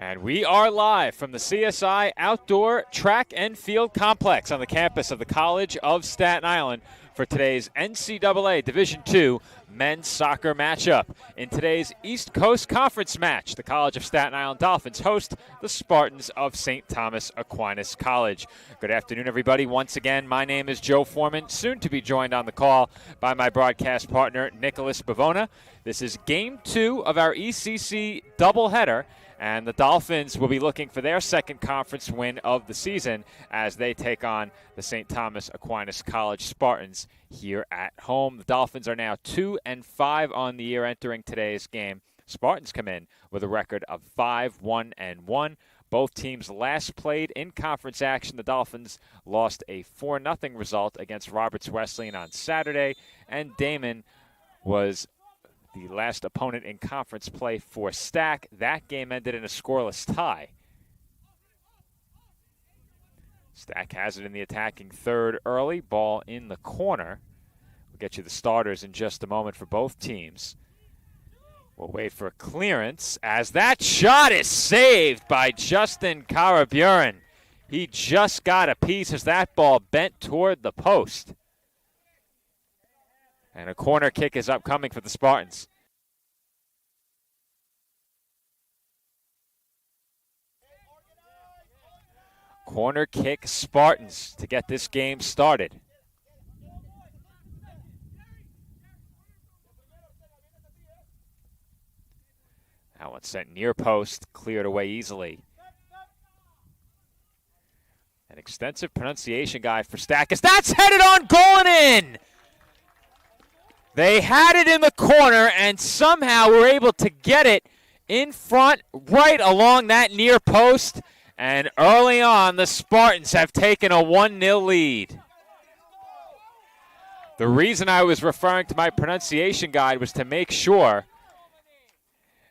And we are live from the CSI Outdoor Track and Field Complex on the campus of the College of Staten Island for today's NCAA Division II men's soccer matchup. In today's East Coast Conference match, the College of Staten Island Dolphins host the Spartans of St. Thomas Aquinas College. Good afternoon, everybody. Once again, my name is Joe Foreman, soon to be joined on the call by my broadcast partner, Nicholas Bavona. This is Game 2 of our ECC doubleheader, and the Dolphins will be looking for their second conference win of the season as they take on the St. Thomas Aquinas College Spartans here at home. The Dolphins are now 2-5 on the year entering today's game. Spartans come in with a record of 5-1-1. Both teams last played in conference action. The Dolphins lost a 4-0 result against Roberts Wesleyan on Saturday, and Damon was the last opponent in conference play for Stack. That game ended in a scoreless tie. Stack has it in the attacking third early. Ball in the corner. We'll get you the starters in just a moment for both teams. We'll wait for a clearance as that shot is saved by Justin Karaburin. He just got a piece as that ball bent toward the post. And a corner kick is upcoming for the Spartans. Corner kick Spartans to get this game started. That one sent near post, cleared away easily. An extensive pronunciation guide for Stack as that's headed on goal and in! They had it in the corner and somehow were able to get it in front right along that near post. And early on, the Spartans have taken a 1-0 lead. The reason I was referring to my pronunciation guide was to make sure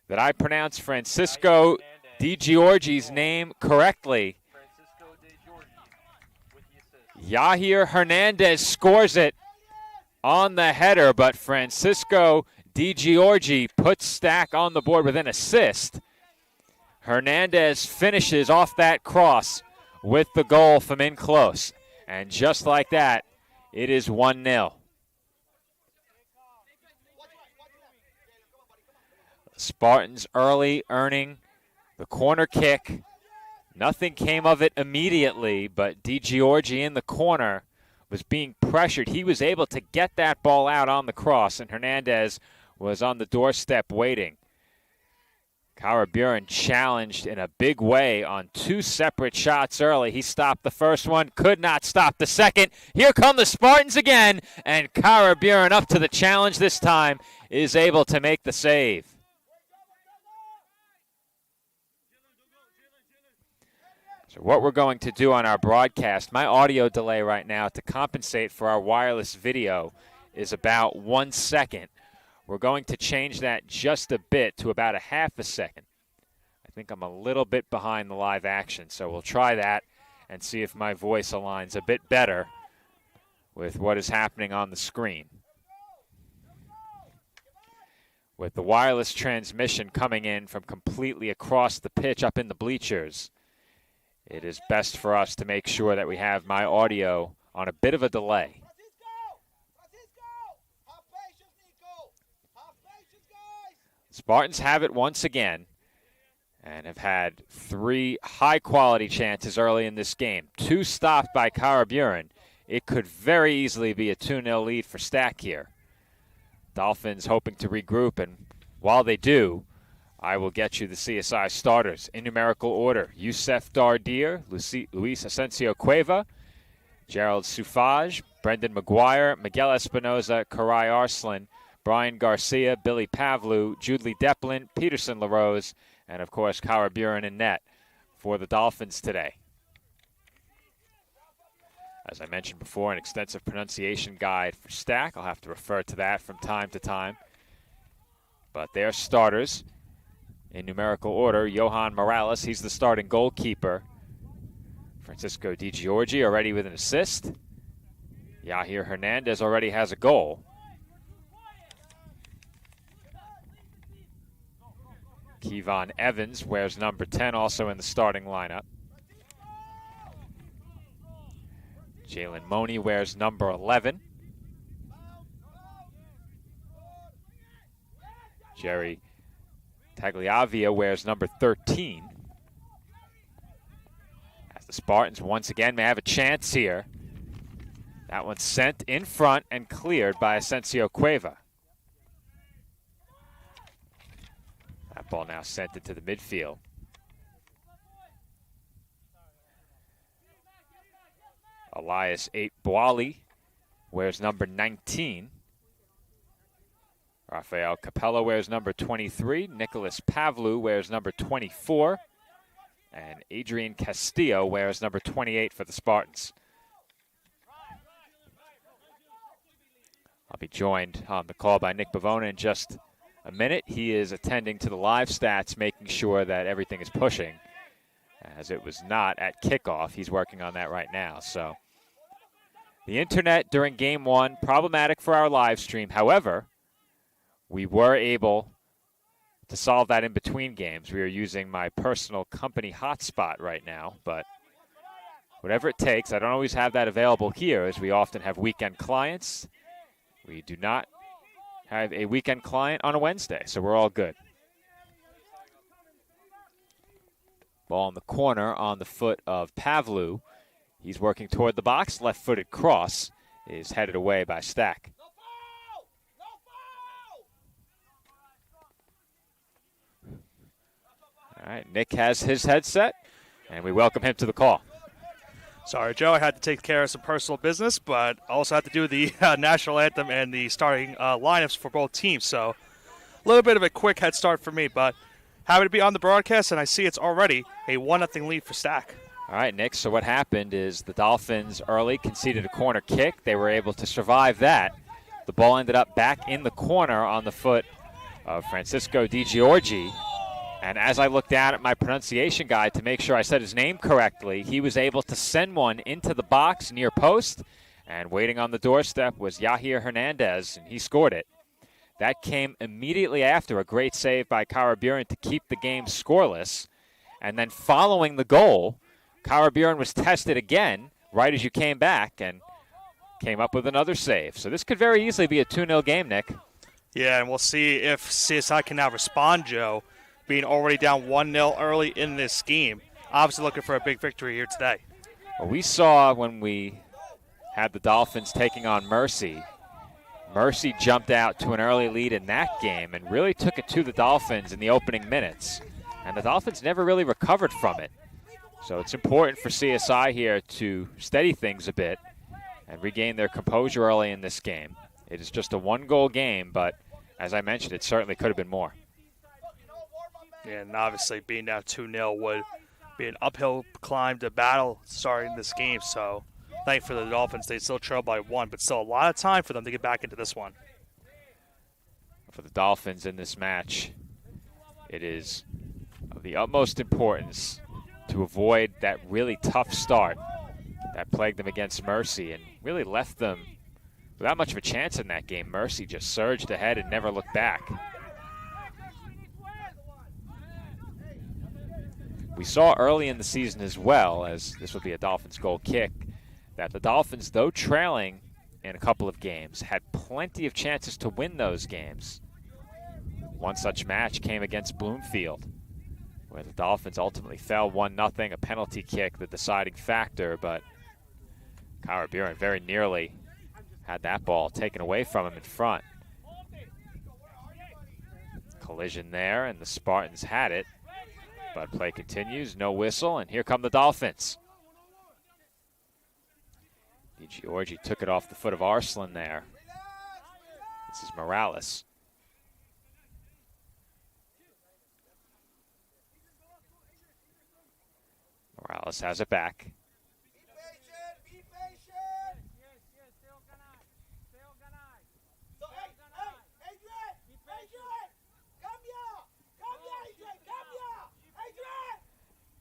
that I pronounced Francisco Di Giorgi's name correctly. Yahir Hernandez scores it on the header, but Francisco Di Giorgi puts Stack on the board with an assist. Hernandez finishes off that cross with the goal from in close. And just like that, it is 1-0. Spartans early earning the corner kick. Nothing came of it immediately, but Di Giorgi in the corner was being pressured. He was able to get that ball out on the cross, and Hernandez was on the doorstep waiting. Karaburin challenged in a big way on two separate shots early. He stopped the first one, could not stop the second. Here come the Spartans again, and Karaburin, up to the challenge this time, is able to make the save. So what we're going to do on our broadcast, my audio delay right now to compensate for our wireless video is about 1 second. We're going to change that just a bit to about a half a second. I think I'm a little bit behind the live action, so we'll try that and see if my voice aligns a bit better with what is happening on the screen. With the wireless transmission coming in from completely across the pitch up in the bleachers, it is best for us to make sure that we have my audio on a bit of a delay. Spartans have it once again and have had 3 high-quality chances early in this game. 2 stopped by Karaburin. It could very easily be a 2-0 lead for Stack here. Dolphins hoping to regroup, and while they do, I will get you the CSI starters in numerical order. Youssef Dardir, Luis Asensio Cueva, Gerald Sufaj, Brendan McGuire, Miguel Espinoza, Karai Arslan, Brian Garcia, Billy Pavlu, Judley Deplin, Peterson LaRose, and of course Karaburin in net for the Dolphins today. As I mentioned before, an extensive pronunciation guide for Stack. I'll have to refer to that from time to time. But their starters in numerical order: Johan Morales, he's the starting goalkeeper. Francisco Di Giorgi already with an assist. Yahir Hernandez already has a goal. Kevon Evans wears number 10, also in the starting lineup. Jalen Money wears number 11. Jerry Tagliavia wears number 13. As the Spartans once again may have a chance here. That one's sent in front and cleared by Asensio Cueva. That ball now sent into the midfield. Elias 8 Boali wears number 19. Rafael Capello wears number 23. Nicholas Pavlou wears number 24. And Adrian Castillo wears number 28 for the Spartans. I'll be joined on the call by Nick Bavona in just a minute. He is attending to the live stats, making sure that everything is pushing, as it was not at kickoff. He's working on that right now. So the internet during game one, problematic for our live stream. However, we were able to solve that in between games. We are using my personal company hotspot right now, but whatever it takes. I don't always have that available here, as we often have weekend clients. We do not have a weekend client on a Wednesday, so we're all good. Ball in the corner on the foot of Pavlou. He's working toward the box. Left-footed cross is headed away by Stack. All right, Nick has his headset, and we welcome him to the call. Sorry, Joe, I had to take care of some personal business, but I also had to do the national anthem and the starting lineups for both teams. So a little bit of a quick head start for me, but happy to be on the broadcast, and I see it's already a 1-0 lead for Stack. All right, Nick, so what happened is the Dolphins early conceded a corner kick. They were able to survive that. The ball ended up back in the corner on the foot of Francisco Di Giorgi. And as I looked down at my pronunciation guide to make sure I said his name correctly, he was able to send one into the box near post. And waiting on the doorstep was Yahir Hernandez, and he scored it. That came immediately after a great save by Karaburin to keep the game scoreless. And then following the goal, Karaburin was tested again right as you came back and came up with another save. So this could very easily be a 2-0 game, Nick. Yeah, and we'll see if CSI can now respond, Joe, being already down 1-0 early in this game. Obviously looking for a big victory here today. Well, we saw when we had the Dolphins taking on Mercy, Mercy jumped out to an early lead in that game and really took it to the Dolphins in the opening minutes. And the Dolphins never really recovered from it. So it's important for CSI here to steady things a bit and regain their composure early in this game. It is just a one-goal game, but as I mentioned, it certainly could have been more. Yeah, and obviously being down 2-0 would be an uphill climb to battle starting this game. So thank for the Dolphins. They still trail by 1, but still a lot of time for them to get back into this one. For the Dolphins in this match, it is of the utmost importance to avoid that really tough start that plagued them against Mercy and really left them without much of a chance in that game. Mercy just surged ahead and never looked back. We saw early in the season as well, as this would be a Dolphins goal kick, that the Dolphins, though trailing in a couple of games, had plenty of chances to win those games. One such match came against Bloomfield, where the Dolphins ultimately fell 1-0, a penalty kick, the deciding factor, but Karaburin very nearly had that ball taken away from him in front. Collision there, and the Spartans had it. But play continues, no whistle, and here come the Dolphins. Di Giorgi took it off the foot of Arslan there. This is Morales. Morales has it back.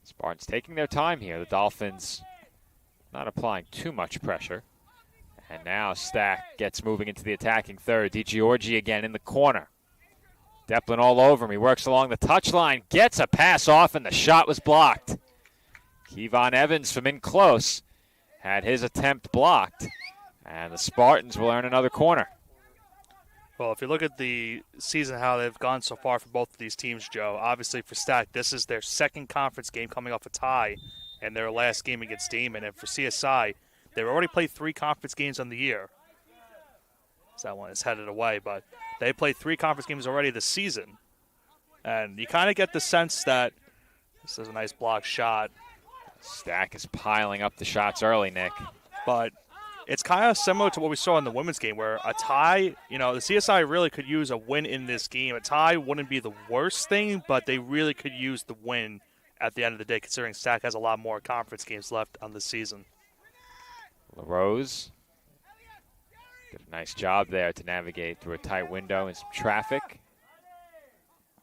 Spartans taking their time here. The Dolphins not applying too much pressure. And now Stack gets moving into the attacking third. Di Giorgi again in the corner. Deplin all over him. He works along the touchline, gets a pass off, and the shot was blocked. Kevon Evans from in close had his attempt blocked, and the Spartans will earn another corner. Well, if you look at the season, how they've gone so far for both of these teams, Joe, obviously for Stack, this is their second conference game coming off a tie and their last game against Damon. And for CSI, they've already played 3 conference games on the year. So that one is headed away, but they played 3 conference games already this season. And you kind of get the sense that this is a nice block shot. Stack is piling up the shots early, Nick. But it's kind of similar to what we saw in the women's game where a tie, the CSI really could use a win in this game. A tie wouldn't be the worst thing, but they really could use the win at the end of the day, considering Stack has a lot more conference games left on this season. LaRose did a nice job there to navigate through a tight window and some traffic.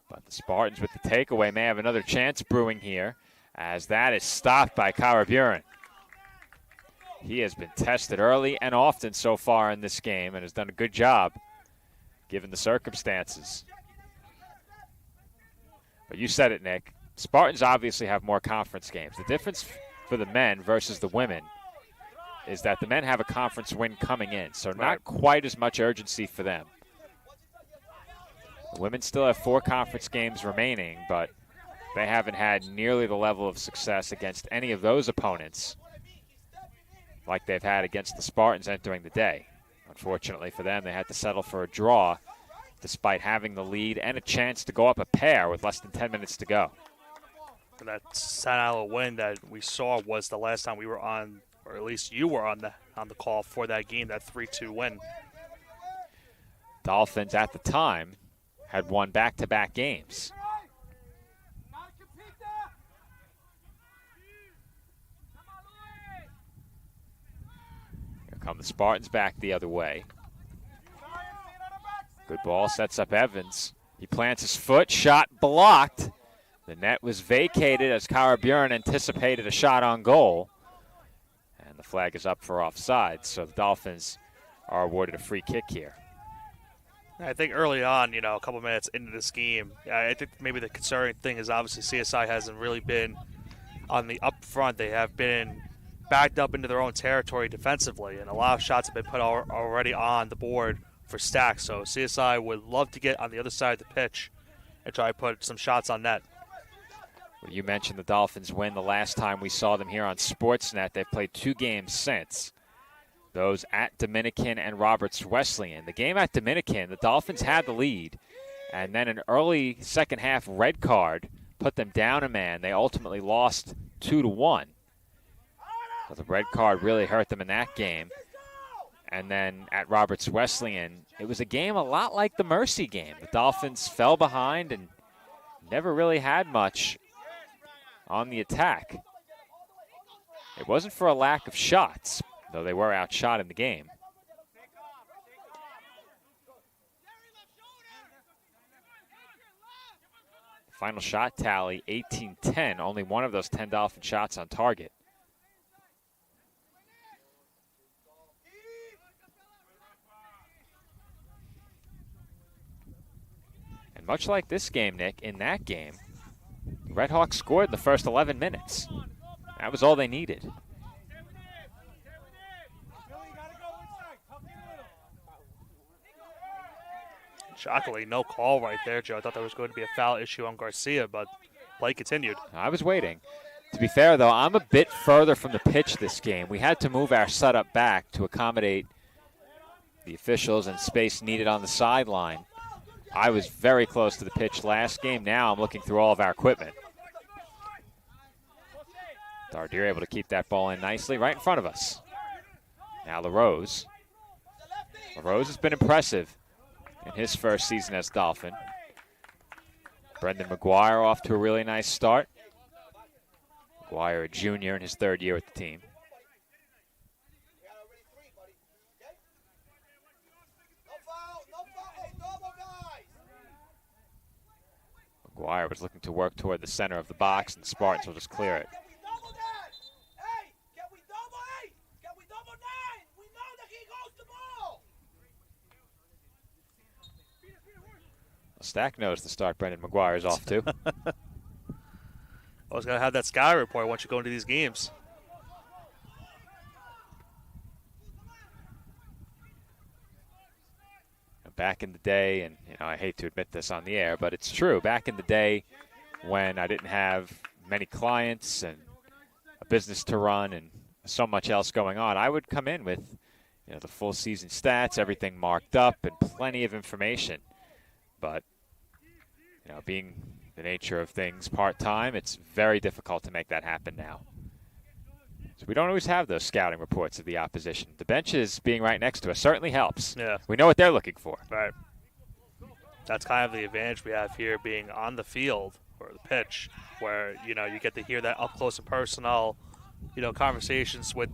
But the Spartans with the takeaway may have another chance brewing here, as that is stopped by Kyra Buren. He has been tested early and often so far in this game and has done a good job given the circumstances. But you said it, Nick. Spartans obviously have more conference games. The difference for the men versus the women is that the men have a conference win coming in, so not quite as much urgency for them. The women still have 4 conference games remaining, but they haven't had nearly the level of success against any of those opponents like they've had against the Spartans entering the day. Unfortunately for them, they had to settle for a draw despite having the lead and a chance to go up a pair with less than 10 minutes to go. That Staten Island win that we saw was the last time we were on, or at least you were on the call for that game, that 3-2 win. Dolphins at the time had won back-to-back games. Here come the Spartans back the other way. Good ball, sets up Evans. He plants his foot, shot blocked. The net was vacated as Kyra Buren anticipated a shot on goal. And the flag is up for offside, so the Dolphins are awarded a free kick here. I think early on, a couple minutes into this game, I think maybe the concerning thing is obviously CSI hasn't really been on the up front. They have been backed up into their own territory defensively, and a lot of shots have been put already on the board for Stack. So CSI would love to get on the other side of the pitch and try to put some shots on net. Well, you mentioned the Dolphins win the last time we saw them here on Sportsnet. They've played 2 games since. Those at Dominican and Roberts Wesleyan. The game at Dominican, the Dolphins had the lead, and then an early second half red card put them down a man. They ultimately lost 2-1. So the red card really hurt them in that game. And then at Roberts Wesleyan, it was a game a lot like the Mercy game. The Dolphins fell behind and never really had much on the attack. It wasn't for a lack of shots, though they were outshot in the game. Final shot tally, 18-10. Only one of those 10 Dolphin shots on target. And much like this game, Nick, in that game, the Red Hawks scored in the first 11 minutes. That was all they needed. Shockingly, no call right there, Joe. I thought there was going to be a foul issue on Garcia, but play continued. I was waiting. To be fair, though, I'm a bit further from the pitch this game. We had to move our setup back to accommodate the officials and space needed on the sideline. I was very close to the pitch last game. Now I'm looking through all of our equipment. Dardier able to keep that ball in nicely right in front of us. Now LaRose. LaRose has been impressive in his first season as Dolphin. Brendan McGuire off to a really nice start. McGuire, a junior in his 3rd year with the team. McGuire was looking to work toward the center of the box, and the Spartans will just clear it. Stack knows the start Brendan McGuire's off to. I was going to have that sky report once you go into these games. Back in the day, and I hate to admit this on the air, but it's true. Back in the day when I didn't have many clients and a business to run and so much else going on, I would come in with the full season stats, everything marked up, and plenty of information. But being the nature of things part-time, it's very difficult to make that happen now. So we don't always have those scouting reports of the opposition. The benches being right next to us certainly helps. Yeah. We know what they're looking for. Right. That's kind of the advantage we have here, being on the field or the pitch, where, you get to hear that up close and personal, conversations with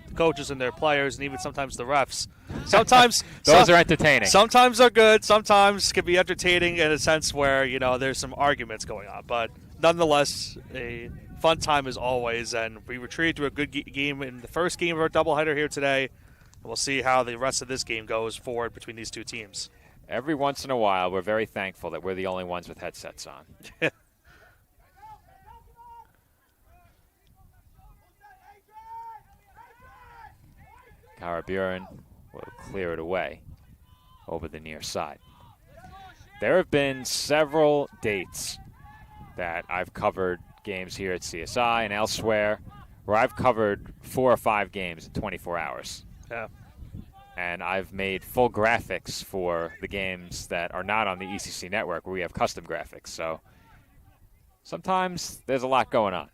the coaches and their players, and even sometimes the refs. Sometimes those are entertaining. Sometimes they're good. Sometimes can be entertaining in a sense where, there's some arguments going on. But nonetheless, a fun time as always, and we retreated to a good game in the first game of our doubleheader here today, and we'll see how the rest of this game goes forward between these two teams. Every once in a while, we're very thankful that we're the only ones with headsets on. Karaburen will clear it away over the near side. There have been several dates that I've covered games here at CSI and elsewhere where I've covered 4 or 5 games in 24 hours. Yeah. And I've made full graphics for the games that are not on the ECC network where we have custom graphics. So sometimes there's a lot going on.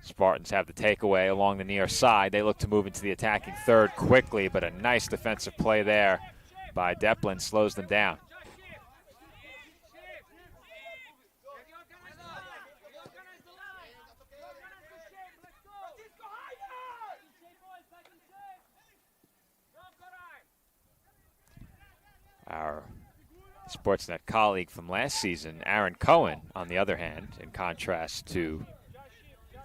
Spartans have the takeaway along the near side. They look to move into the attacking third quickly, but a nice defensive play there by Deplin slows them down. Our Sportsnet colleague from last season, Aaron Cohen, on the other hand, in contrast to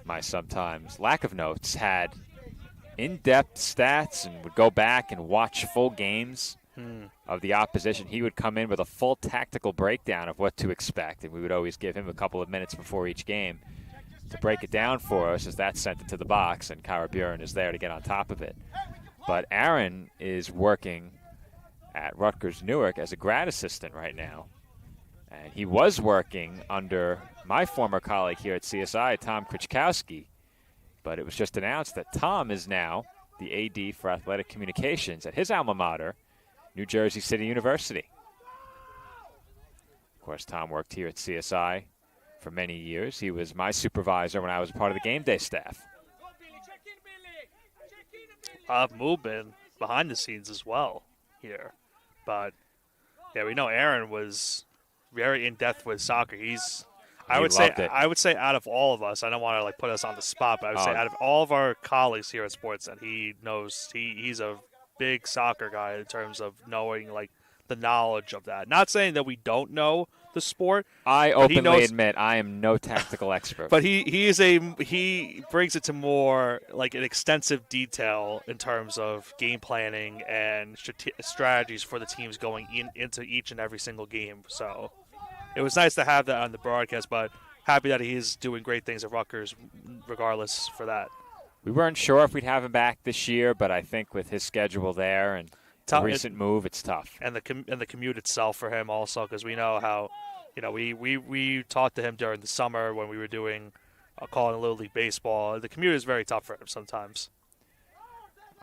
my sometimes lack of notes, had in-depth stats and would go back and watch full games of the opposition. He would come in with a full tactical breakdown of what to expect, and we would always give him a couple of minutes before each game to break it down for us as that's sent into the box, and Karaburen is there to get on top of it. But Aaron is working at Rutgers Newark as a grad assistant right now. And he was working under my former colleague here at CSI, Tom Krichkowski. But it was just announced that Tom is now the AD for Athletic Communications at his alma mater, New Jersey City University. Of course, Tom worked here at CSI for many years. He was my supervisor when I was part of the game day staff. Movement behind the scenes as well here. But, yeah, we know Aaron was very in-depth with soccer. I would say out of all of us, I don't want to put us on the spot, but I would say out of all of our colleagues here at Sportsnet, he knows he's a big soccer guy in terms of knowing the knowledge of that. Not saying that we don't know the sport. I openly admit I am no tactical expert. But he brings it to more an extensive detail in terms of game planning and strategies for the teams going into each and every single game. So it was nice to have that on the broadcast, but happy that he's doing great things at Rutgers regardless for that. We weren't sure if we'd have him back this year, but I think with his schedule there and the recent move, it's tough. And the commute itself for him also, because we know how, we talked to him during the summer when we were doing calling Little League Baseball. The commute is very tough for him sometimes.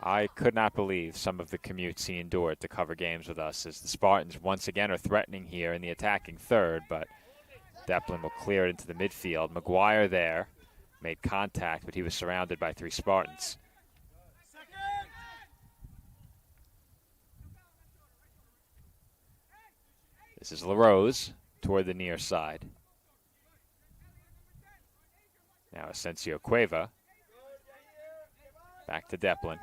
I could not believe some of the commutes he endured to cover games with us, as the Spartans once again are threatening here in the attacking third, but Deplin will clear it into the midfield. McGuire there made contact, but he was surrounded by 3 Spartans. This is LaRose toward the near side. Now Asensio Cueva. Back to Deplin.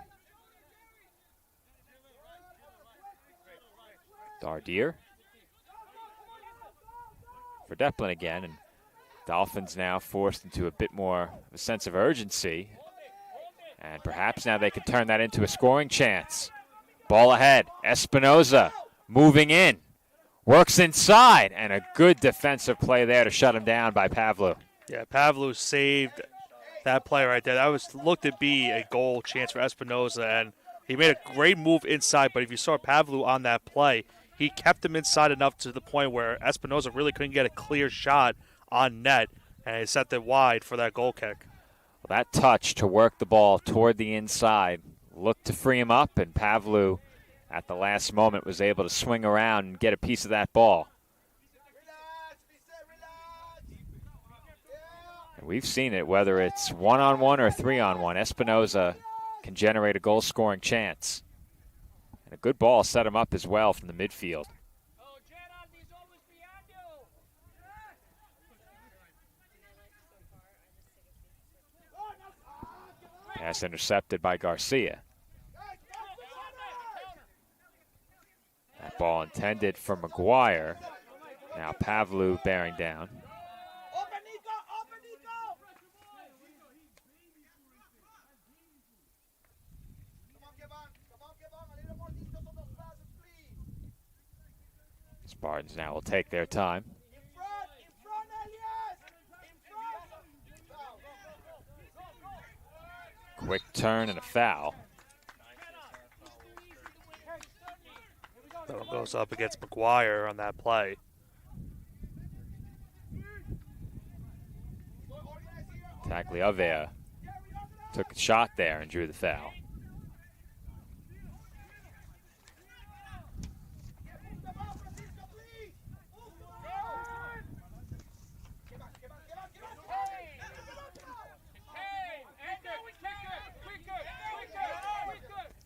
Dardier. For Deplin again, and Dolphins now forced into a bit more of a sense of urgency. And perhaps now they can turn that into a scoring chance. Ball ahead. Espinoza moving in. Works inside. And a good defensive play there to shut him down by Pavlu. Yeah, Pavlu saved that play right there. That looked to be a goal chance for Espinoza, and he made a great move inside. But if you saw Pavlu on that play, he kept him inside enough to the point where Espinoza really couldn't get a clear shot on net, and he set it wide for that goal kick. Well, that touch to work the ball toward the inside looked to free him up, and Pavlu at the last moment was able to swing around and get a piece of that ball. And we've seen it, whether it's one-on-one or three-on-one. Espinoza can generate a goal-scoring chance. And a good ball set him up as well from the midfield. Pass intercepted by Garcia. That ball intended for McGuire. Now Pavlu bearing down. Spartans now will take their time. Quick turn and a foul. That one goes up against McGuire on that play. Tagliavea took a shot there and drew the foul.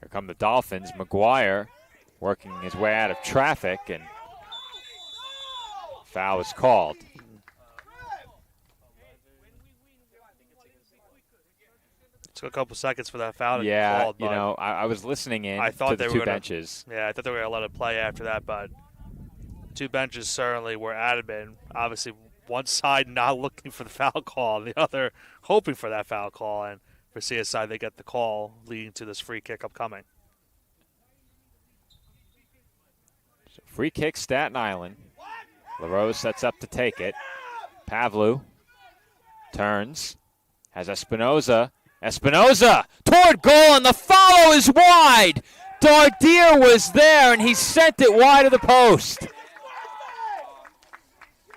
Here come the Dolphins. McGuire working his way out of traffic, and foul is called. It took a couple seconds for that foul to be called. Yeah, you know, I was listening in I thought to the they two were gonna, benches. Yeah, I thought they were going to let it play after that, but two benches certainly were adamant. Obviously, one side not looking for the foul call, and the other hoping for that foul call. And for CSI, they get the call leading to this free kick upcoming. So free kick, Staten Island. LaRose sets up to take it. Pavlu turns, has Espinoza. Espinoza toward goal, and the follow is wide. Dardier was there, and he sent it wide of the post.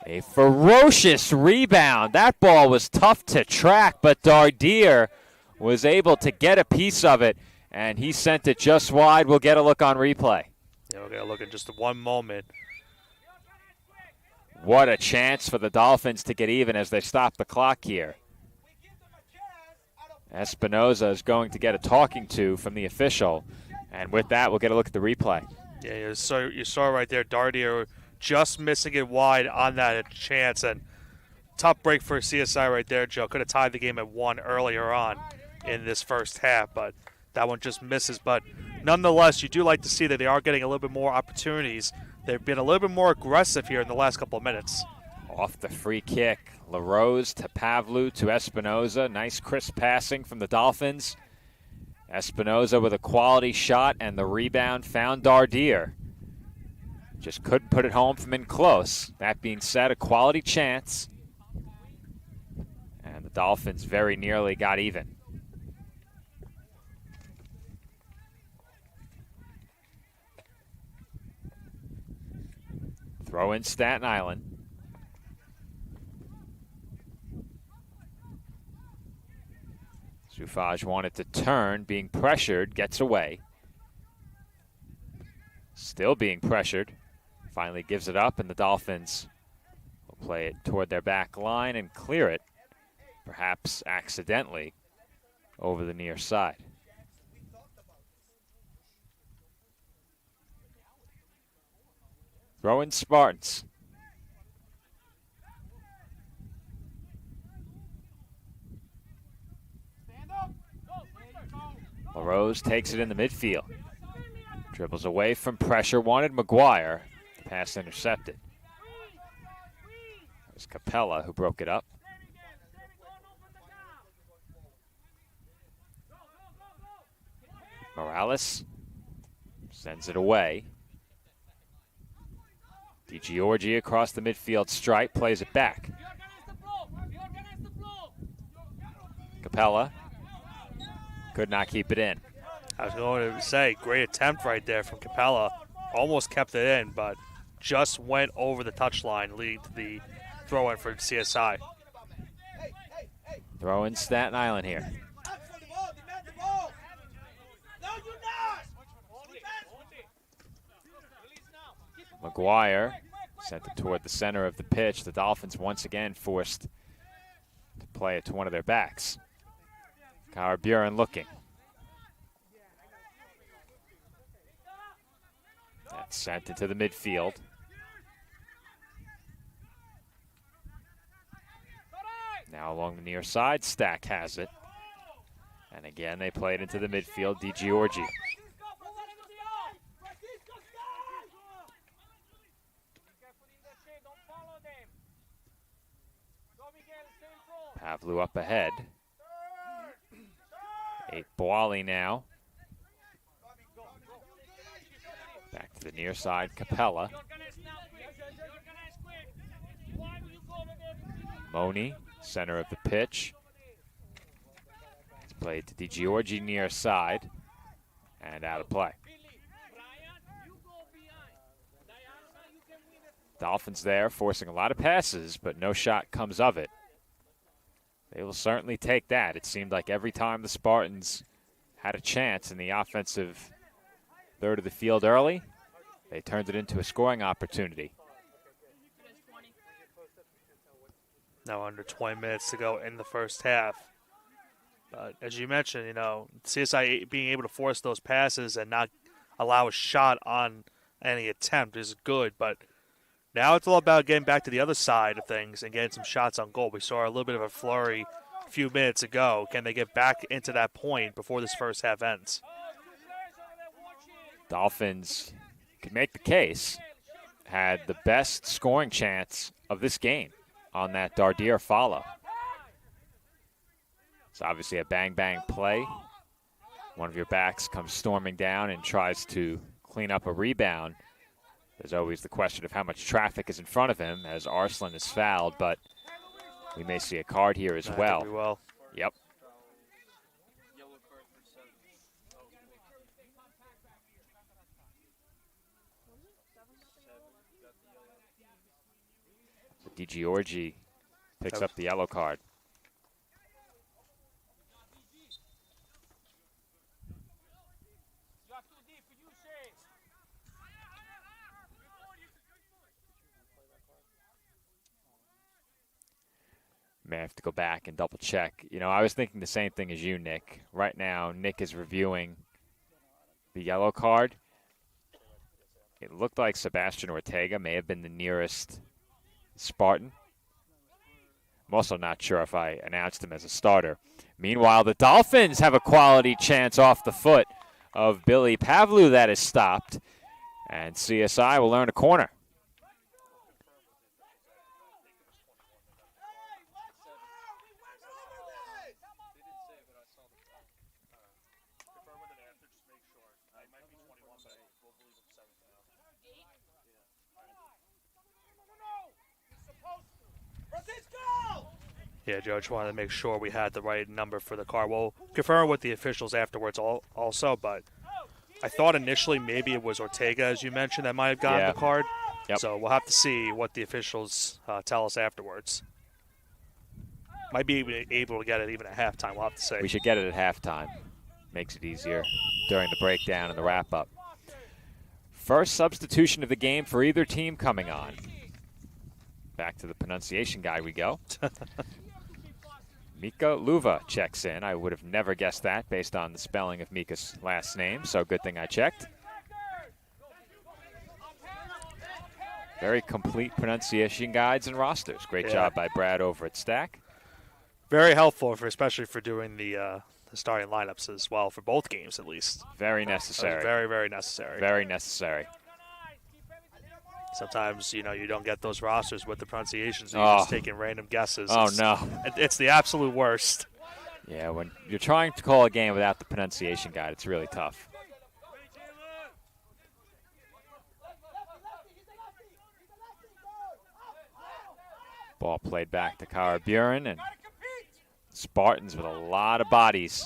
A ferocious rebound. That ball was tough to track, but Dardier was able to get a piece of it, and he sent it just wide. We'll get a look on replay. Yeah, we're going to look at just one moment. What a chance for the Dolphins to get even as they stop the clock here. Espinoza is going to get a talking to from the official, and with that, we'll get a look at the replay. Yeah, you saw right there, Dardier just missing it wide on that chance, and tough break for CSI right there, Joe. Could have tied the game at 1 earlier on in this first half, but that one just misses. But nonetheless, you do like to see that they are getting a little bit more opportunities. They've been a little bit more aggressive here in the last couple of minutes. Off the free kick, LaRose to Pavlu to Espinoza. Nice crisp passing from the Dolphins. Espinoza with a quality shot, and the rebound found Dardier. Just couldn't put it home from in close. That being said, a quality chance. And the Dolphins very nearly got even. Throw in Staten Island. Zufaj wanted to turn, being pressured, gets away. Still being pressured. Finally gives it up, and the Dolphins will play it toward their back line and clear it, perhaps accidentally, over the near side. Throw in Spartans. LaRose takes it in the midfield. Dribbles away from pressure, wanted McGuire. The pass intercepted. It was Capella who broke it up. Morales Sends it away. DiGiorgi across the midfield stripe, plays it back. Capella could not keep it in. I was going to say, great attempt right there from Capella. Almost kept it in, but just went over the touchline, leading to the throw-in for CSI. Throw in Staten Island here. McGuire sent it toward the center of the pitch. The Dolphins once again forced to play it to one of their backs. Buren looking. That's sent into the midfield. Now along the near side, Stack has it. And again, they play it into the midfield, DiGiorgi. Pavlu up ahead. 8 Boali now. Back to the near side, Capella. Moni, center of the pitch. It's played to DiGiorgi near side. And out of play. Dolphins there forcing a lot of passes, but no shot comes of it. They will certainly take that. It seemed like every time the Spartans had a chance in the offensive third of the field early, they turned it into a scoring opportunity. Now under 20 minutes to go in the first half. But as you mentioned, CSI being able to force those passes and not allow a shot on any attempt is good, but now it's all about getting back to the other side of things and getting some shots on goal. We saw a little bit of a flurry a few minutes ago. Can they get back into that point before this first half ends? Dolphins could make the case, had the best scoring chance of this game on that Dardier follow. It's obviously a bang-bang play. One of your backs comes storming down and tries to clean up a rebound. There's always the question of how much traffic is in front of him as Arslan is fouled, but we may see a card here as well. I think we will. Yep. DiGiorgi picks up the yellow card. May have to go back and double check. I was thinking the same thing as you, Nick. Right now, Nick is reviewing the yellow card. It looked like Sebastian Ortega may have been the nearest Spartan. I'm also not sure if I announced him as a starter. Meanwhile, the Dolphins have a quality chance off the foot of Billy Pavlu that is stopped. And CSI will earn a corner. Yeah, Joe, just wanted to make sure we had the right number for the card. We'll confirm with the officials afterwards also, but I thought initially maybe it was Ortega, as you mentioned, that might have gotten the card. Yep. So we'll have to see what the officials tell us afterwards. Might be able to get it even at halftime, we'll have to say. We should get it at halftime. Makes it easier during the breakdown and the wrap-up. First substitution of the game for either team coming on. Back to the pronunciation guy we go. Mika Luva checks in. I would have never guessed that based on the spelling of Mika's last name, so good thing I checked. Very complete pronunciation guides and rosters. Great job by Brad over at Stack. Very helpful, especially for doing the starting lineups as well, for both games at least. Very necessary. Very, very necessary. Very necessary. Sometimes, you don't get those rosters with the pronunciations. So you're just taking random guesses. Oh, no. It's the absolute worst. Yeah, when you're trying to call a game without the pronunciation guide, it's really tough. Ball played back to Kara Buren, and Spartans with a lot of bodies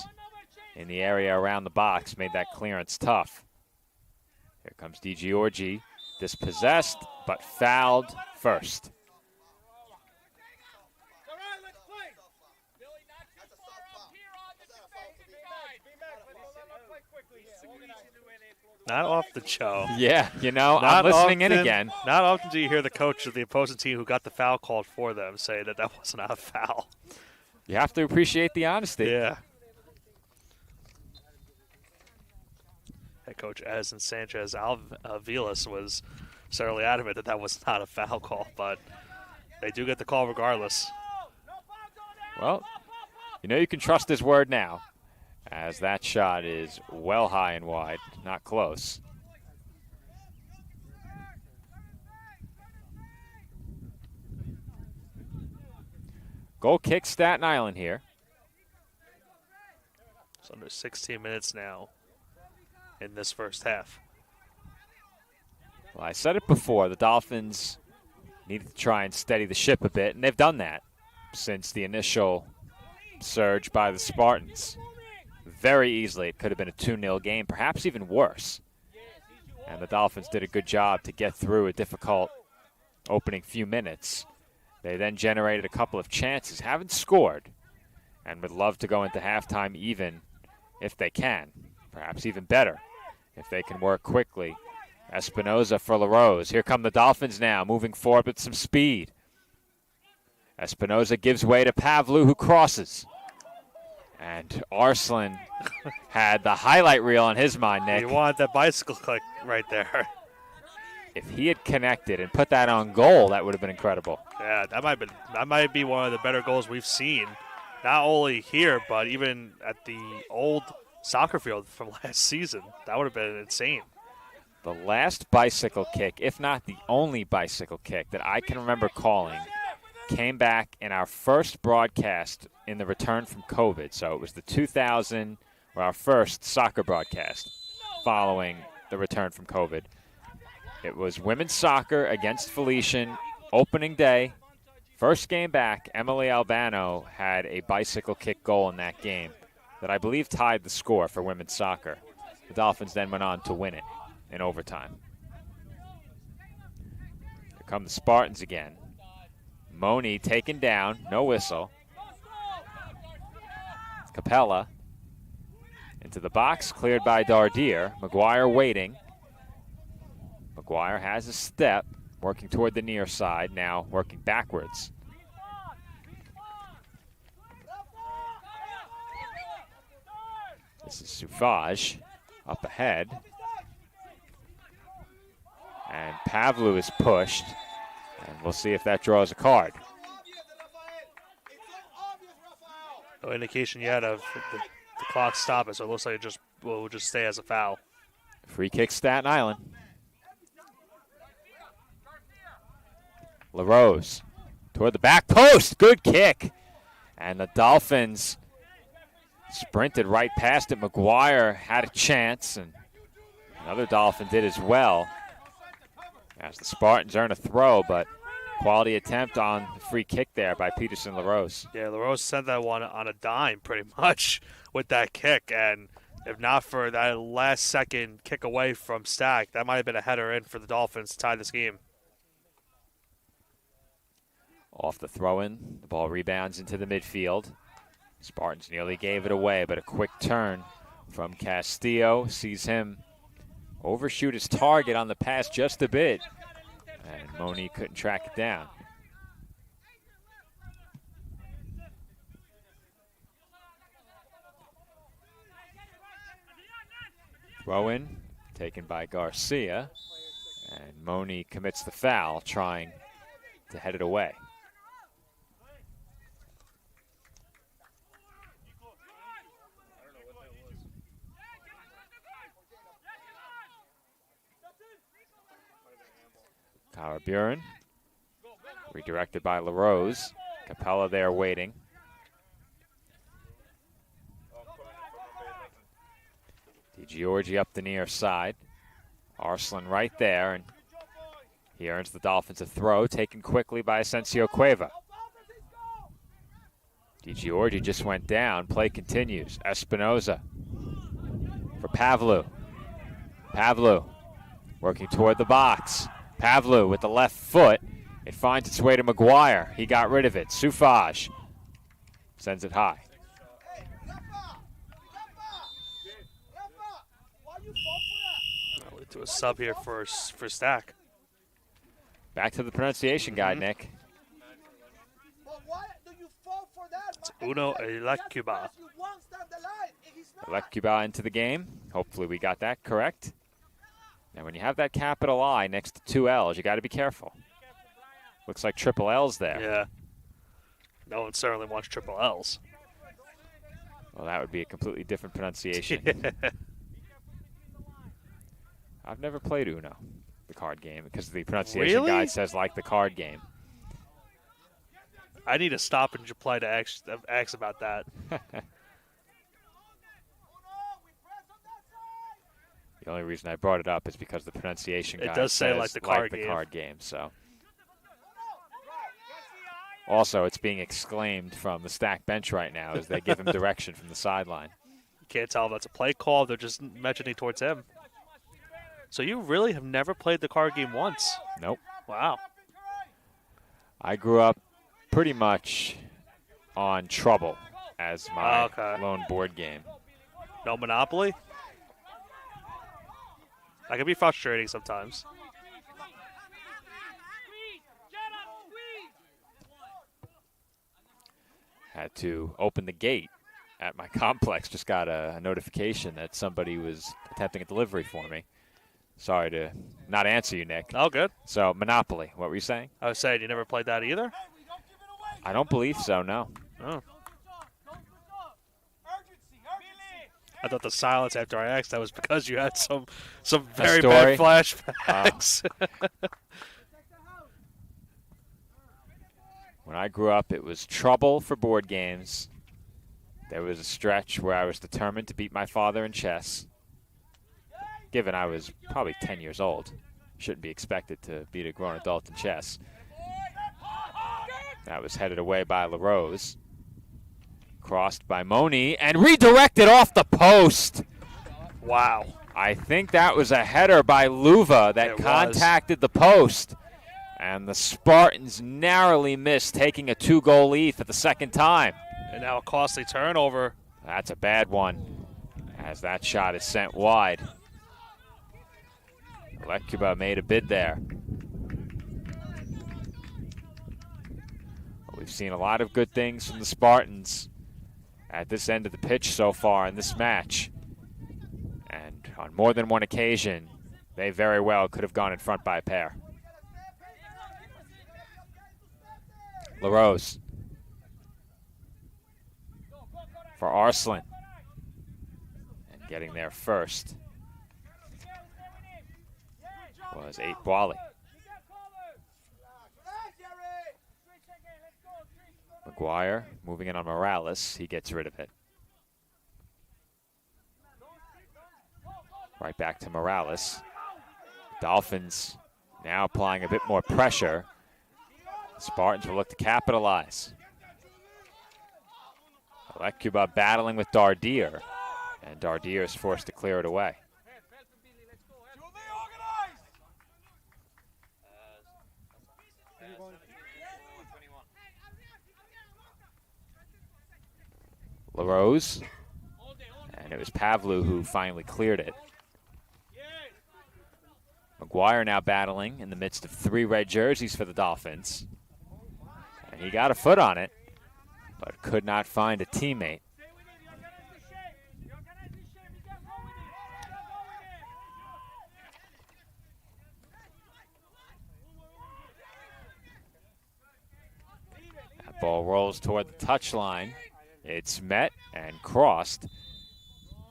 in the area around the box made that clearance tough. Here comes DiGiorgi, dispossessed, but fouled first. Not often, Joe. Yeah, you know, I'm listening in again. Not often do you hear the coach of the opposing team who got the foul called for them say that that was not a foul. You have to appreciate the honesty. Yeah. Head coach Edison Sanchez Vilas was certainly adamant that that was not a foul call, but they do get the call regardless. Well, you know you can trust his word now, as that shot is well high and wide, not close. Goal kick Staten Island here. It's under 16 minutes now in this first half. Well, I said it before, the Dolphins needed to try and steady the ship a bit, and they've done that since the initial surge by the Spartans. Very easily, it could have been a 2-0 game, perhaps even worse. And the Dolphins did a good job to get through a difficult opening few minutes. They then generated a couple of chances, haven't scored, and would love to go into halftime even if they can. Perhaps even better if they can work quickly. Espinoza for LaRose. Here come the Dolphins now, moving forward with some speed. Espinoza gives way to Pavlu, who crosses. And Arslan had the highlight reel on his mind, Nick. You want that bicycle click right there. If he had connected and put that on goal, that would have been incredible. Yeah, that might be one of the better goals we've seen, not only here, but even at the old soccer field from last season. That would have been insane. The last bicycle kick, if not the only bicycle kick that I can remember calling, came back in our first broadcast in the return from COVID. So it was the 2000, or our first soccer broadcast following the return from COVID. It was women's soccer against Felician, opening day. First game back, Emily Albano had a bicycle kick goal in that game that I believe tied the score for women's soccer. The Dolphins then went on to win it in overtime. Here come the Spartans again. Moni taken down, no whistle. Capella into the box, cleared by Dardier. McGuire waiting. McGuire has a step, working toward the near side, now working backwards. This is Suffage up ahead. And Pavlu is pushed, and we'll see if that draws a card. No indication yet of the clock stopping, so it looks like it will just stay as a foul. Free kick Staten Island. LaRose toward the back post. Good kick. And the Dolphins sprinted right past it. McGuire had a chance, and another Dolphin did as well. As the Spartans earn a throw, but quality attempt on the free kick there by Peterson LaRose. Yeah, LaRose sent that one on a dime pretty much with that kick, and if not for that last second kick away from Stack, that might have been a header in for the Dolphins to tie this game. Off the throw-in, the ball rebounds into the midfield. Spartans nearly gave it away, but a quick turn from Castillo sees him overshoot his target on the pass just a bit, and Moni couldn't track it down. Throw-in taken by Garcia, and Moni commits the foul, trying to head it away. Kara Buren, redirected by LaRose. Capella there waiting. DiGiorgi up the near side. Arslan right there, and he earns the Dolphins a throw, taken quickly by Asensio Cueva. DiGiorgi just went down. Play continues. Espinoza for Pavlou. Pavlou working toward the box. Pavlou with the left foot. It finds its way to McGuire. He got rid of it. Sufaj sends it high. I'll lead to a sub here for Stack. Back to the pronunciation guide, Nick. It's Uno Elecuba. Elecuba into the game. Hopefully we got that correct. Now when you have that capital I next to two L's, you got to be careful. Looks like triple L's there. Yeah. No one certainly wants triple L's. Well, that would be a completely different pronunciation. I've never played Uno, the card game, because the pronunciation guide says like the card game. I need to stop and reply to X about that. The only reason I brought it up is because the pronunciation guide does say says like the card game. So. Also, it's being exclaimed from the Stack bench right now as they give him direction from the sideline. You can't tell if that's a play call. They're just mentioning towards him. So you really have never played the card game once? Nope. Wow. I grew up pretty much on Trouble as my lone board game. No Monopoly? That can be frustrating sometimes. Had to open the gate at my complex. Just got a notification that somebody was attempting a delivery for me. Sorry to not answer you, Nick. Oh, good. So, Monopoly, what were you saying? I was saying you never played that either? I don't believe so, no. Oh. I thought the silence after I asked that was because you had some very bad flashbacks. When I grew up, it was Trouble for board games. There was a stretch where I was determined to beat my father in chess. Given I was probably 10 years old, shouldn't be expected to beat a grown adult in chess. That was headed away by LaRose. Crossed by Moni and redirected off the post. Wow. I think that was a header by Luva that contacted the post. And the Spartans narrowly missed taking a 2-goal lead for the second time. And now a costly turnover. That's a bad one, as that shot is sent wide. Lekuba made a bid there. But we've seen a lot of good things from the Spartans at this end of the pitch so far in this match. And on more than one occasion, they very well could have gone in front by a pair. LaRose for Arslan. And getting there first was 8 Boali. McGuire moving in on Morales. He gets rid of it. Right back to Morales. Dolphins now applying a bit more pressure. The Spartans will look to capitalize. Lekuba battling with Dardier, and Dardier is forced to clear it away. LaRose, and it was Pavlou who finally cleared it. McGuire now battling in the midst of 3 red jerseys for the Dolphins. And he got a foot on it, but could not find a teammate. That ball rolls toward the touchline. It's met and crossed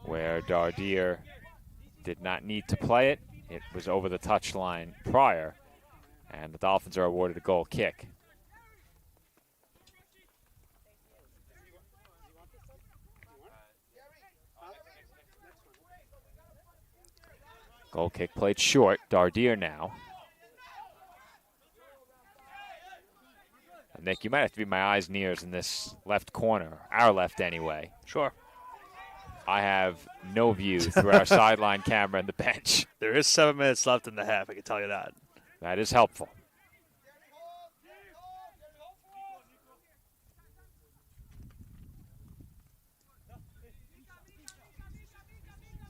where Dardier did not need to play it. It was over the touchline prior, and the Dolphins are awarded a goal kick. Goal kick played short. Dardier now. Nick, you might have to be my eyes and ears in this left corner, our left anyway. Sure. I have no view through our sideline camera and the bench. There is 7 minutes left in the half, I can tell you that. That is helpful.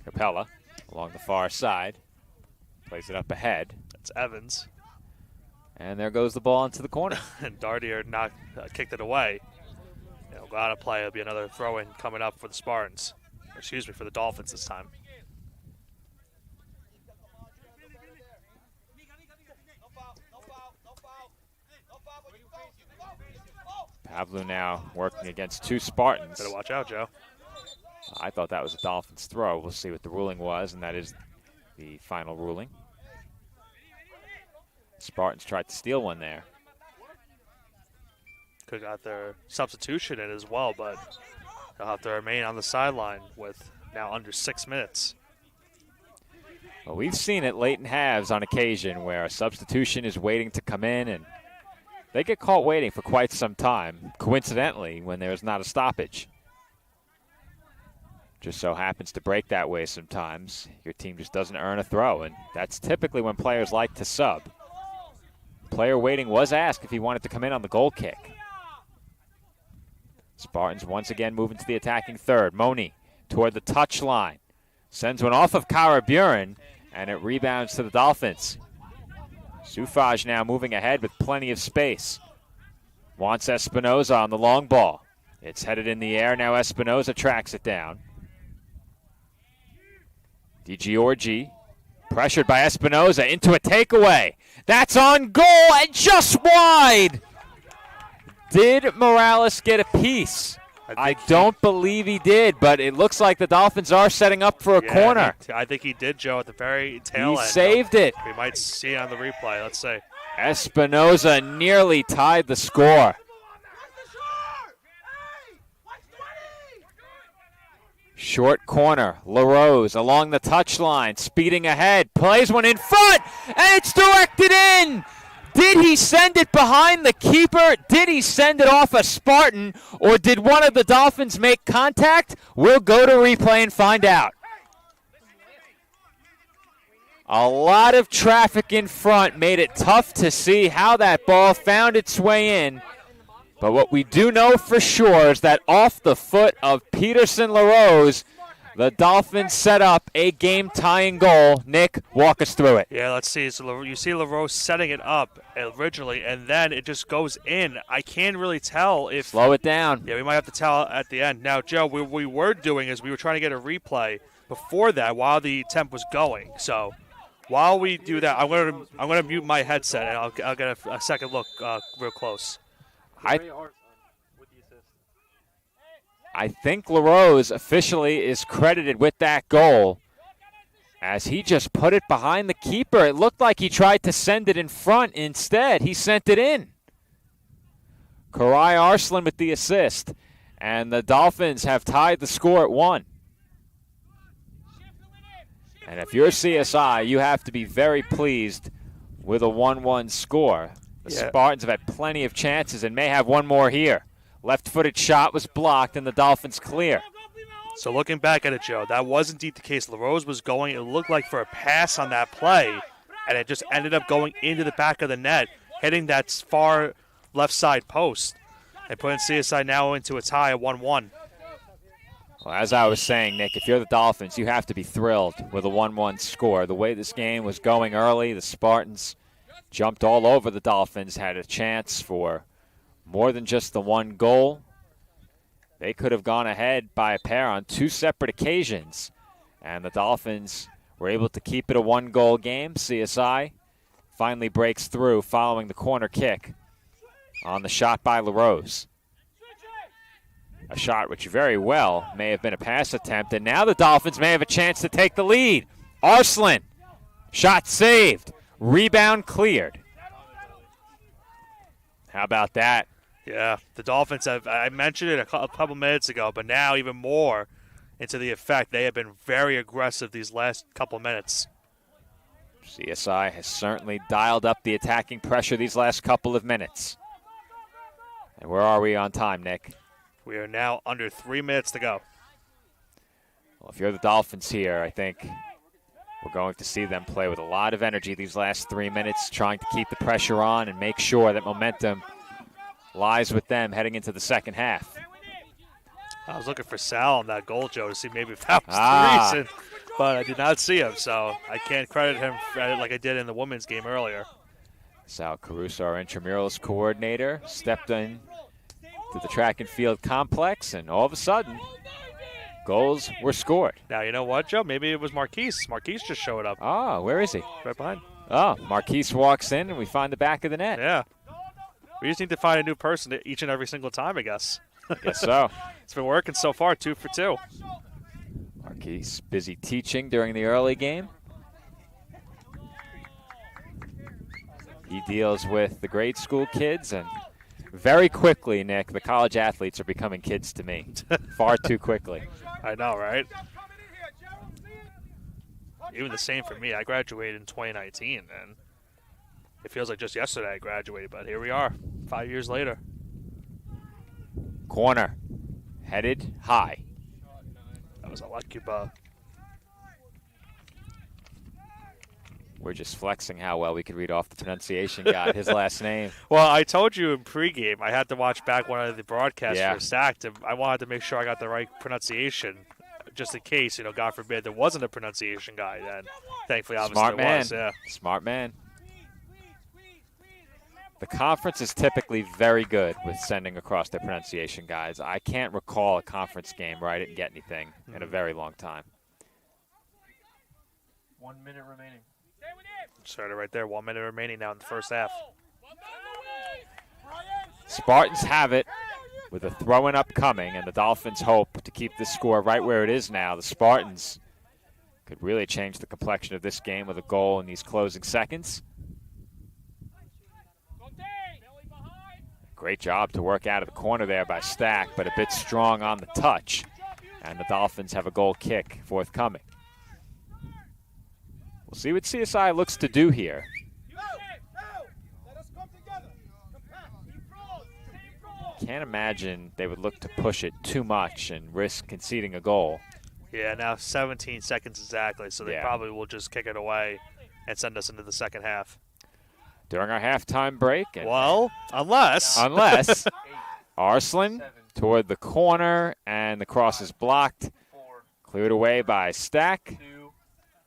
Capella along the far side. Plays it up ahead. That's Evans. And there goes the ball into the corner. And Dardier kicked it away. Go out of play. It'll be another throw-in coming up for the Spartans. Or excuse me, for the Dolphins this time. Pavlu now working against two Spartans. Better watch out, Joe. I thought that was a Dolphins throw. We'll see what the ruling was, and that is the final ruling. Spartans tried to steal one there. Could have got their substitution in as well, but they'll have to remain on the sideline with now under 6 minutes. Well, we've seen it late in halves on occasion where a substitution is waiting to come in, and they get caught waiting for quite some time, coincidentally, when there's not a stoppage. Just so happens to break that way sometimes. Your team just doesn't earn a throw, and that's typically when players like to sub. Player waiting was asked if he wanted to come in on the goal kick. Spartans once again moving to the attacking third. Moni toward the touchline. Sends one off of Kara Buren, and it rebounds to the Dolphins. Sufaj now moving ahead with plenty of space. Wants Espinoza on the long ball. It's headed in the air. Now Espinoza tracks it down. DiGiorgi pressured by Espinoza into a takeaway. That's on goal and just wide. Did Morales get a piece? I don't believe he did, but it looks like the Dolphins are setting up for a corner. I think he did, Joe, at the very tail end. He saved it. We might see it on the replay. Let's see. Espinoza nearly tied the score. Short corner, LaRose along the touchline, speeding ahead, plays one in front, and it's directed in. Did he send it behind the keeper? Did he send it off a Spartan? Or did one of the Dolphins make contact? We'll go to replay and find out. A lot of traffic in front made it tough to see how that ball found its way in. But what we do know for sure is that off the foot of Peterson LaRose, the Dolphins set up a game-tying goal. Nick, walk us through it. Yeah, let's see. So you see LaRose setting it up originally, and then it just goes in. I can't really tell if... Slow it down. Yeah, we might have to tell at the end. Now, Joe, what we were doing is we were trying to get a replay before that while the temp was going. So while we do that, I'm gonna mute my headset, and I'll get a second look real close. I think LaRose officially is credited with that goal as he just put it behind the keeper. It looked like he tried to send it in front. Instead, he sent it in. Karai Arslan with the assist, and the Dolphins have tied the score at 1. And if you're CSI, you have to be very pleased with a 1-1 score. The Spartans have had plenty of chances and may have one more here. Left-footed shot was blocked, and the Dolphins clear. So looking back at it, Joe, that was indeed the case. LaRose was going, it looked like for a pass on that play, and it just ended up going into the back of the net, hitting that far left side post, and putting CSI now into a tie at 1-1. Well, as I was saying, Nick, if you're the Dolphins, you have to be thrilled with a 1-1 score. The way this game was going early, the Spartans jumped all over the Dolphins, had a chance for more than just the one goal. They could have gone ahead by a pair on 2 separate occasions, and the Dolphins were able to keep it a 1-goal game. CSI finally breaks through following the corner kick on the shot by LaRose. A shot which very well may have been a pass attempt, and now the Dolphins may have a chance to take the lead. Arslan, shot saved. Rebound cleared. How about that? Yeah, the Dolphins have, I mentioned it a couple minutes ago, but now even more into the effect. They have been very aggressive these last couple minutes. CSI has certainly dialed up the attacking pressure these last couple of minutes. And where are we on time, Nick? We are now under 3 minutes to go. Well, if you're the Dolphins here, I think we're going to see them play with a lot of energy these last 3 minutes, trying to keep the pressure on and make sure that momentum lies with them heading into the second half. I was looking for Sal on that goal, Joe, to see maybe if that was the reason, but I did not see him, so I can't credit him for it like I did in the women's game earlier. Sal Caruso, our intramurals coordinator, stepped in to the track and field complex, and all of a sudden, goals were scored. Now, you know what, Joe? Maybe it was Marquise. Marquise just showed up. Oh, where is he? Right behind. Oh, Marquise walks in, and we find the back of the net. Yeah. We just need to find a new person each and every single time, I guess. I guess so. It's been working so far, 2 for 2. Marquise busy teaching during the early game. He deals with the grade school kids, and very quickly, Nick, the college athletes are becoming kids to me. Far too quickly. I know, right? Even the same for me. I graduated in 2019, and it feels like just yesterday I graduated, but here we are, 5 years later. Corner, headed high. That was a lucky ball. We're just flexing how well we could read off the pronunciation guide, his last name. Well, I told you in pregame I had to watch back one of the broadcasts Yeah. for Stacked, and I wanted to make sure I got the right pronunciation, just in case, God forbid, there wasn't a pronunciation guide. And thankfully, obviously, Smart man. there was. Yeah. Smart man. The conference is typically very good with sending across their pronunciation guides. I can't recall a conference game where I didn't get anything in a very long time. 1 minute remaining. Started right there. 1 minute remaining now in the first half. Spartans have it with a throwing up coming, and the Dolphins hope to keep this score right where it is now. The Spartans could really change the complexion of this game with a goal in these closing seconds. Great job to work out of the corner there by Stack, but a bit strong on the touch. And the Dolphins have a goal kick forthcoming. We'll see what CSI looks to do here. Can't imagine they would look to push it too much and risk conceding a goal. Yeah, now 17 seconds exactly, so they probably will just kick it away and send us into the second half. During our halftime break. And well, unless Arslan toward the corner, and the cross is blocked. Cleared away by Stack. 2,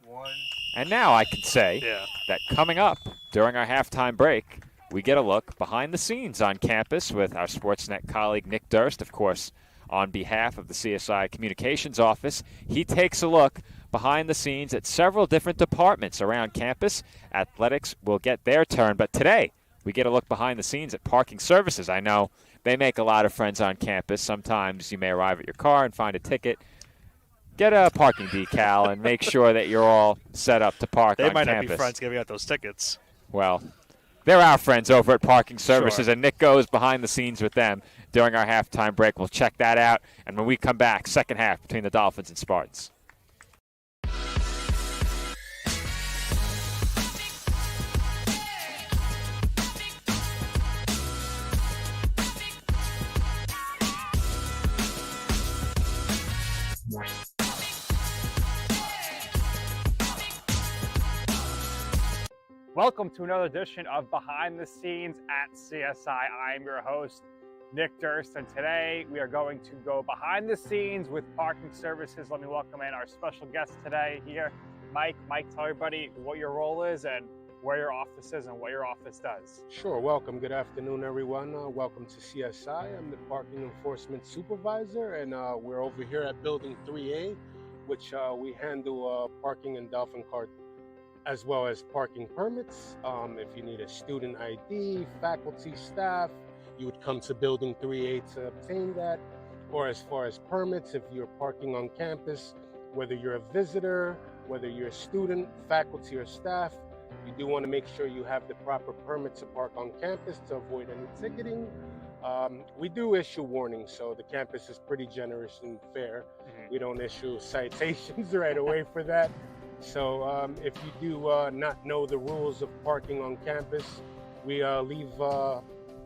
1. And now I can say that coming up during our halftime break, we get a look behind the scenes on campus with our Sportsnet colleague Nick Durst, of course, on behalf of the CSI Communications Office. He takes a look behind the scenes at several different departments around campus. Athletics will get their turn, but today we get a look behind the scenes at parking services. I know they make a lot of friends on campus. Sometimes you may arrive at your car and find a ticket. Get a parking decal and make sure that you're all set up to park on campus. They might not be friends giving out those tickets. Well, they're our friends over at Parking Services, Sure. and Nick goes behind the scenes with them during our halftime break. We'll check that out, and when we come back, second half between the Dolphins and Spartans. Welcome to another edition of Behind the Scenes at CSI. I am your host, Nick Durst, and today we are going to go behind the scenes with Parking Services. Let me welcome in our special guest today here, Mike. Mike, tell everybody what your role is and where your office is and what your office does. Sure, welcome. Good afternoon, everyone. Welcome to CSI. I'm the Parking Enforcement Supervisor, and we're over here at Building 3A, which we handle parking and Dolphin card, as well as parking permits. If you need a student ID, faculty, staff, you would come to Building 3A to obtain that. Or as far as permits, if you're parking on campus, whether you're a visitor, whether you're a student, faculty, or staff, you do want to make sure you have the proper permit to park on campus to avoid any ticketing. We do issue warnings, so the campus is pretty generous and fair. We don't issue citations right away for that. So if you do not know the rules of parking on campus, we leave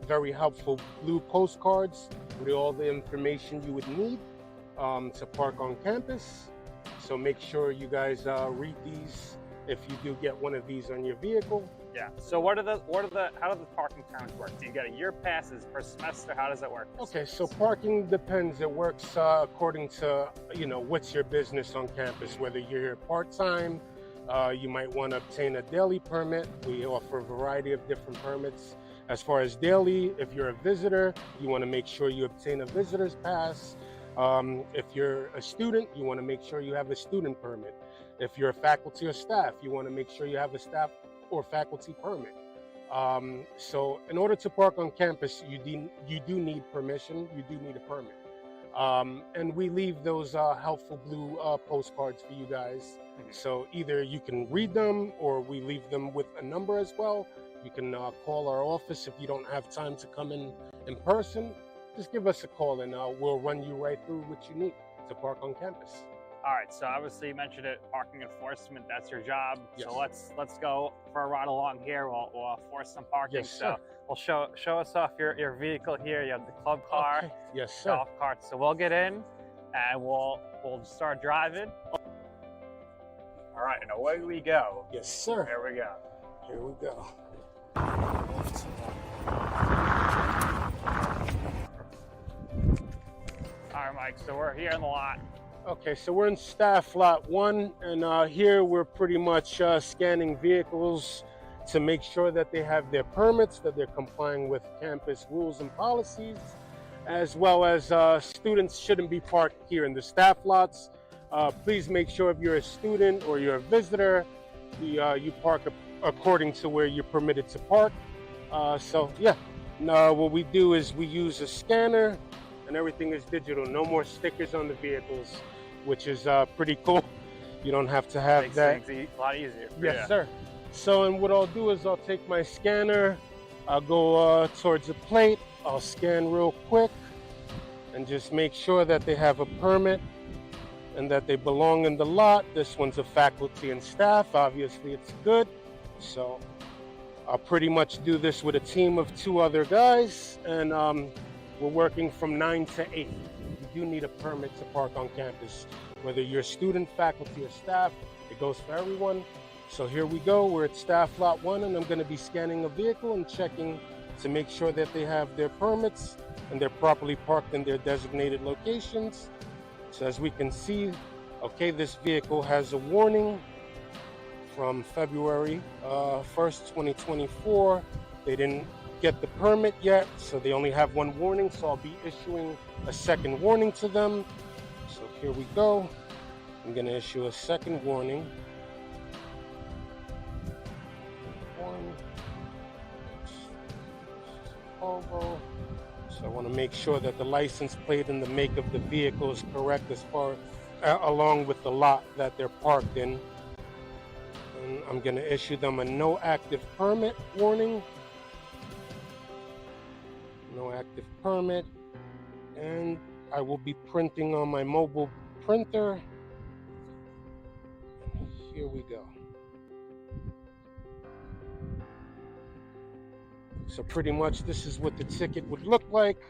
very helpful blue postcards with all the information you would need to park on campus. So make sure you guys read these if you do get one of these on your vehicle. Yeah. So how do the parking terms work? Do you get a year pass? Is it per semester? How does it work? Okay, so parking depends. It works according to, what's your business on campus, whether you're here part-time, you might want to obtain a daily permit. We offer a variety of different permits. As far as daily, if you're a visitor, you want to make sure you obtain a visitor's pass. If you're a student, you want to make sure you have a student permit. If you're a faculty or staff, you want to make sure you have a staff or faculty permit. So in order to park on campus, you do need permission, you do need a permit. And we leave those helpful blue postcards for you guys. So either you can read them or we leave them with a number as well. You can call our office if you don't have time to come in person. Just give us a call and we'll run you right through what you need to park on campus. All right, so obviously you mentioned it, parking enforcement, that's your job. Yes. So let's go for a ride along here. We'll enforce some parking. Yes, sir. So we'll show us off your vehicle here. You have the club car, Okay. Yes, sir. golf cart. So we'll get in and we'll start driving. All right, and away we go. Yes, sir. Here we go. Here we go. All right, Mike, so we're here in the lot. Okay, so we're in staff lot 1, and here we're pretty much scanning vehicles to make sure that they have their permits, that they're complying with campus rules and policies, as well as students shouldn't be parked here in the staff lots. Please make sure if you're a student or you're a visitor, you park according to where you're permitted to park. So yeah, now what we do is we use a scanner and everything is digital. No more stickers on the vehicles, which is pretty cool. You don't have to have Makes that. things a lot easier. Yes, sir. So, and what I'll do is I'll take my scanner, I'll go towards the plate, I'll scan real quick and just make sure that they have a permit and that they belong in the lot. This one's a faculty and staff. Obviously, it's good. So I'll pretty much do this with a team of 2 other guys, and we're working from 9 to 8. You do need a permit to park on campus, whether you're a student, faculty, or staff. It goes for everyone. So here we go. We're at staff lot 1, and I'm going to be scanning a vehicle and checking to make sure that they have their permits and they're properly parked in their designated locations. So as we can see, okay, this vehicle has a warning from February 1st, 2024. They didn't get the permit yet, so they only have 1 warning, so I'll be issuing a second warning to them. So here we go. I'm going to issue a second warning. So I want to make sure that the license plate and the make of the vehicle is correct as far along with the lot that they're parked in. And I'm going to issue them a no active permit warning. No active permit. And I will be printing on my mobile printer. Here we go. So pretty much this is what the ticket would look like.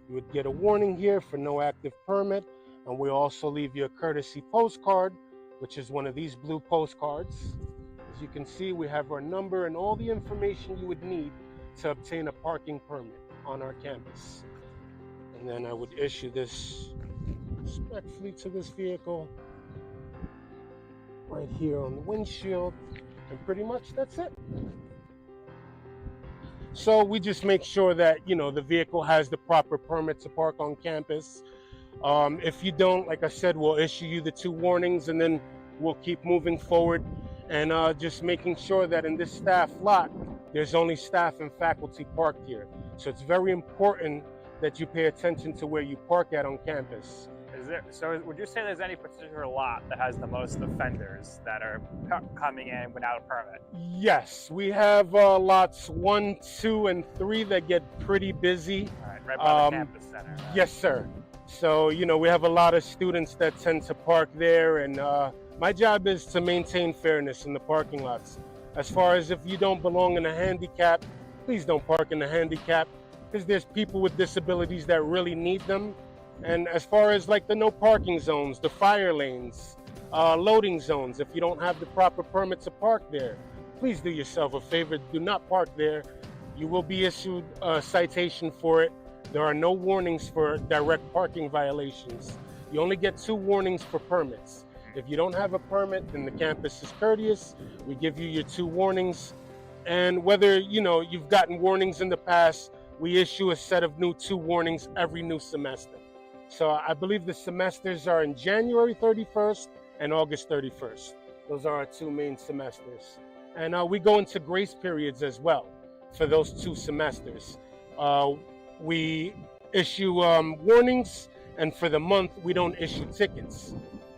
You would get a warning here for no active permit, and we also leave you a courtesy postcard, which is one of these blue postcards. As you can see, we have our number and all the information you would need to obtain a parking permit on our campus. And then I would issue this respectfully to this vehicle right here on the windshield, and pretty much that's it. So we just make sure that, the vehicle has the proper permit to park on campus. If you don't, like I said, we'll issue you the 2 warnings, and then we'll keep moving forward and just making sure that in this staff lot, there's only staff and faculty parked here. So it's very important that you pay attention to where you park at on campus. Would you say there's any particular lot that has the most offenders that are coming in without a permit? Yes, we have lots 1, 2, and 3 that get pretty busy. All right, right by the campus center. Right? Yes, sir. So, we have a lot of students that tend to park there, and my job is to maintain fairness in the parking lots. As far as if you don't belong in a handicap, please don't park in the handicap. because there's people with disabilities that really need them. And as far as like the no parking zones, the fire lanes, loading zones, if you don't have the proper permit to park there, please do yourself a favor, do not park there. You will be issued a citation for it. There are no warnings for direct parking violations. You only get 2 warnings for permits. If you don't have a permit, then the campus is courteous. We give you your 2 warnings. And whether you've gotten warnings in the past, we issue a set of new 2 warnings every new semester. So I believe the semesters are in January 31st and August 31st. Those are our 2 main semesters. And we go into grace periods as well for those 2 semesters. We issue warnings, and for the month, we don't issue tickets.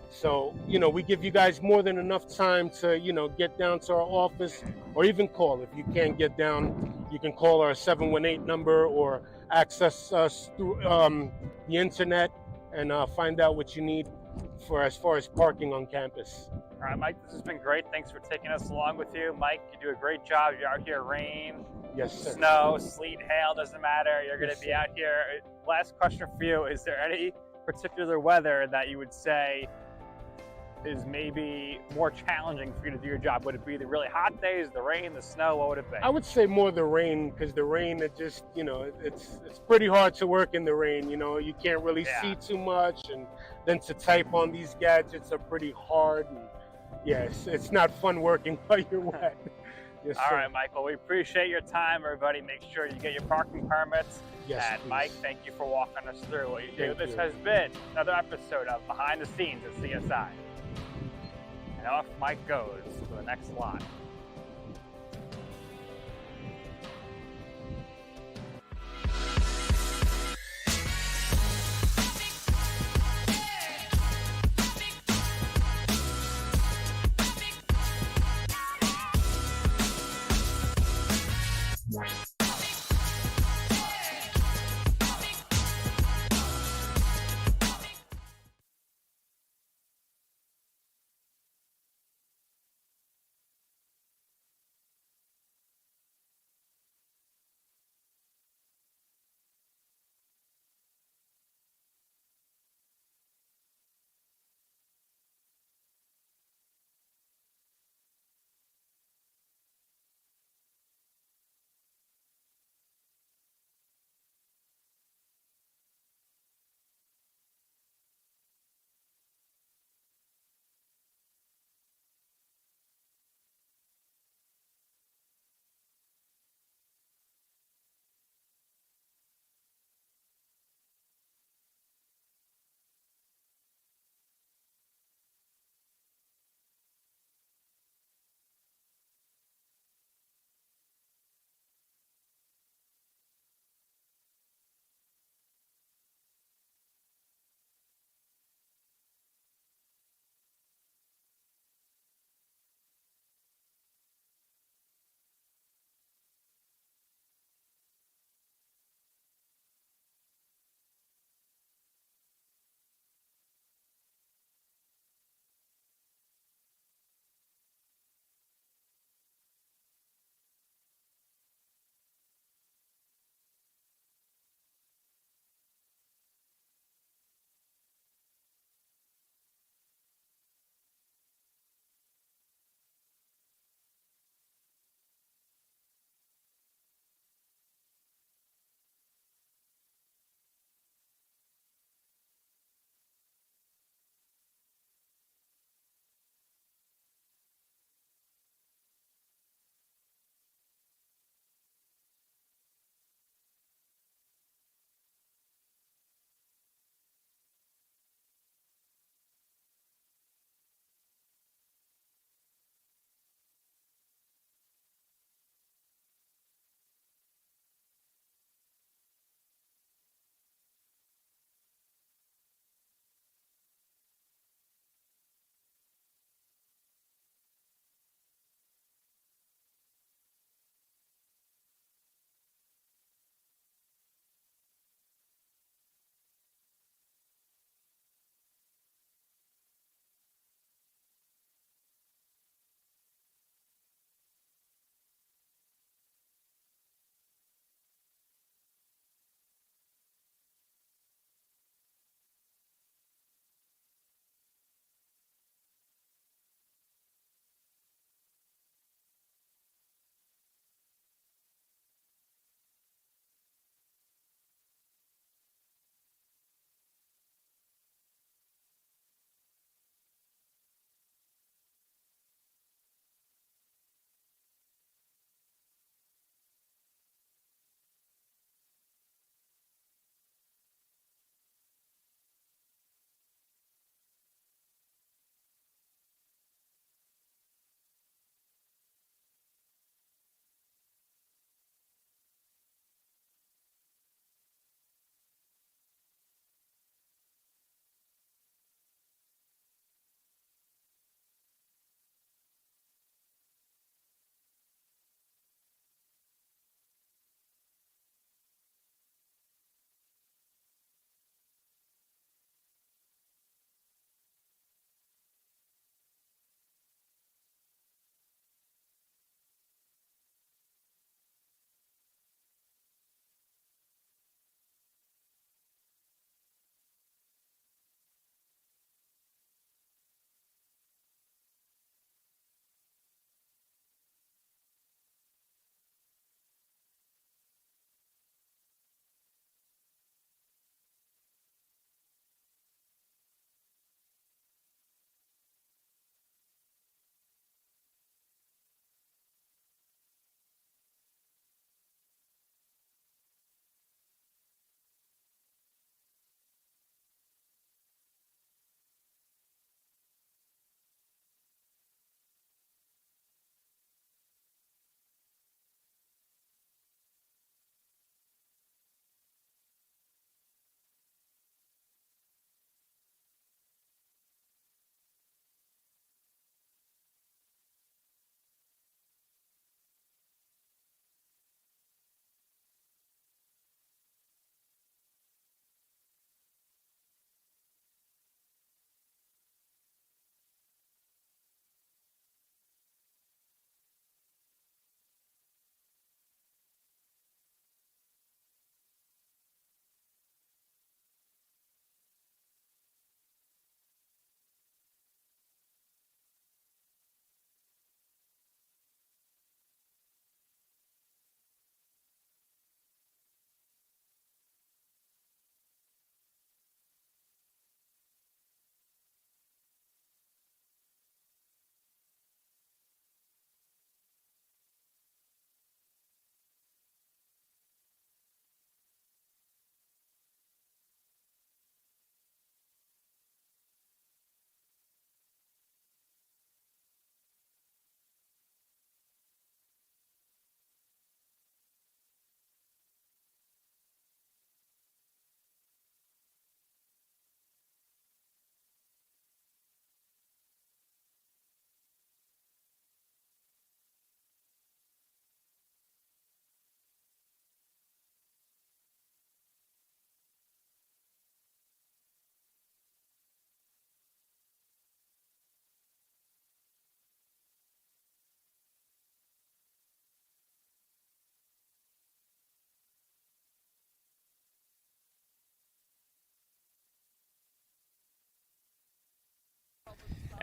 So, we give you guys more than enough time to, get down to our office or even call. If you can't get down, you can call our 718 number or access us through the internet and find out what you need for as far as parking on campus. All right, Mike, this has been great. Thanks for taking us along with you. Mike, you do a great job. You're out here, rain, Yes, sir. snow, sleet, hail, doesn't matter. You're going to Yes, be sir. out here. Last question for you. Is there any particular weather that you would say is maybe more challenging for you to do your job? Would it be the really hot days, the rain, the snow? What would it be? I would say more the rain, because the rain, it just, it's pretty hard to work in the rain. You can't really see too much, and then to type on these gadgets are pretty hard. And yes, it's not fun working while you're wet. Yes, All sir. right, Michael, we appreciate your time. Everybody, make sure you get your parking permits. Yes, And please. Mike, thank you for walking us through what you do. Thank This you. has been another episode of Behind the Scenes at CSI. And off Mike goes to the next lot.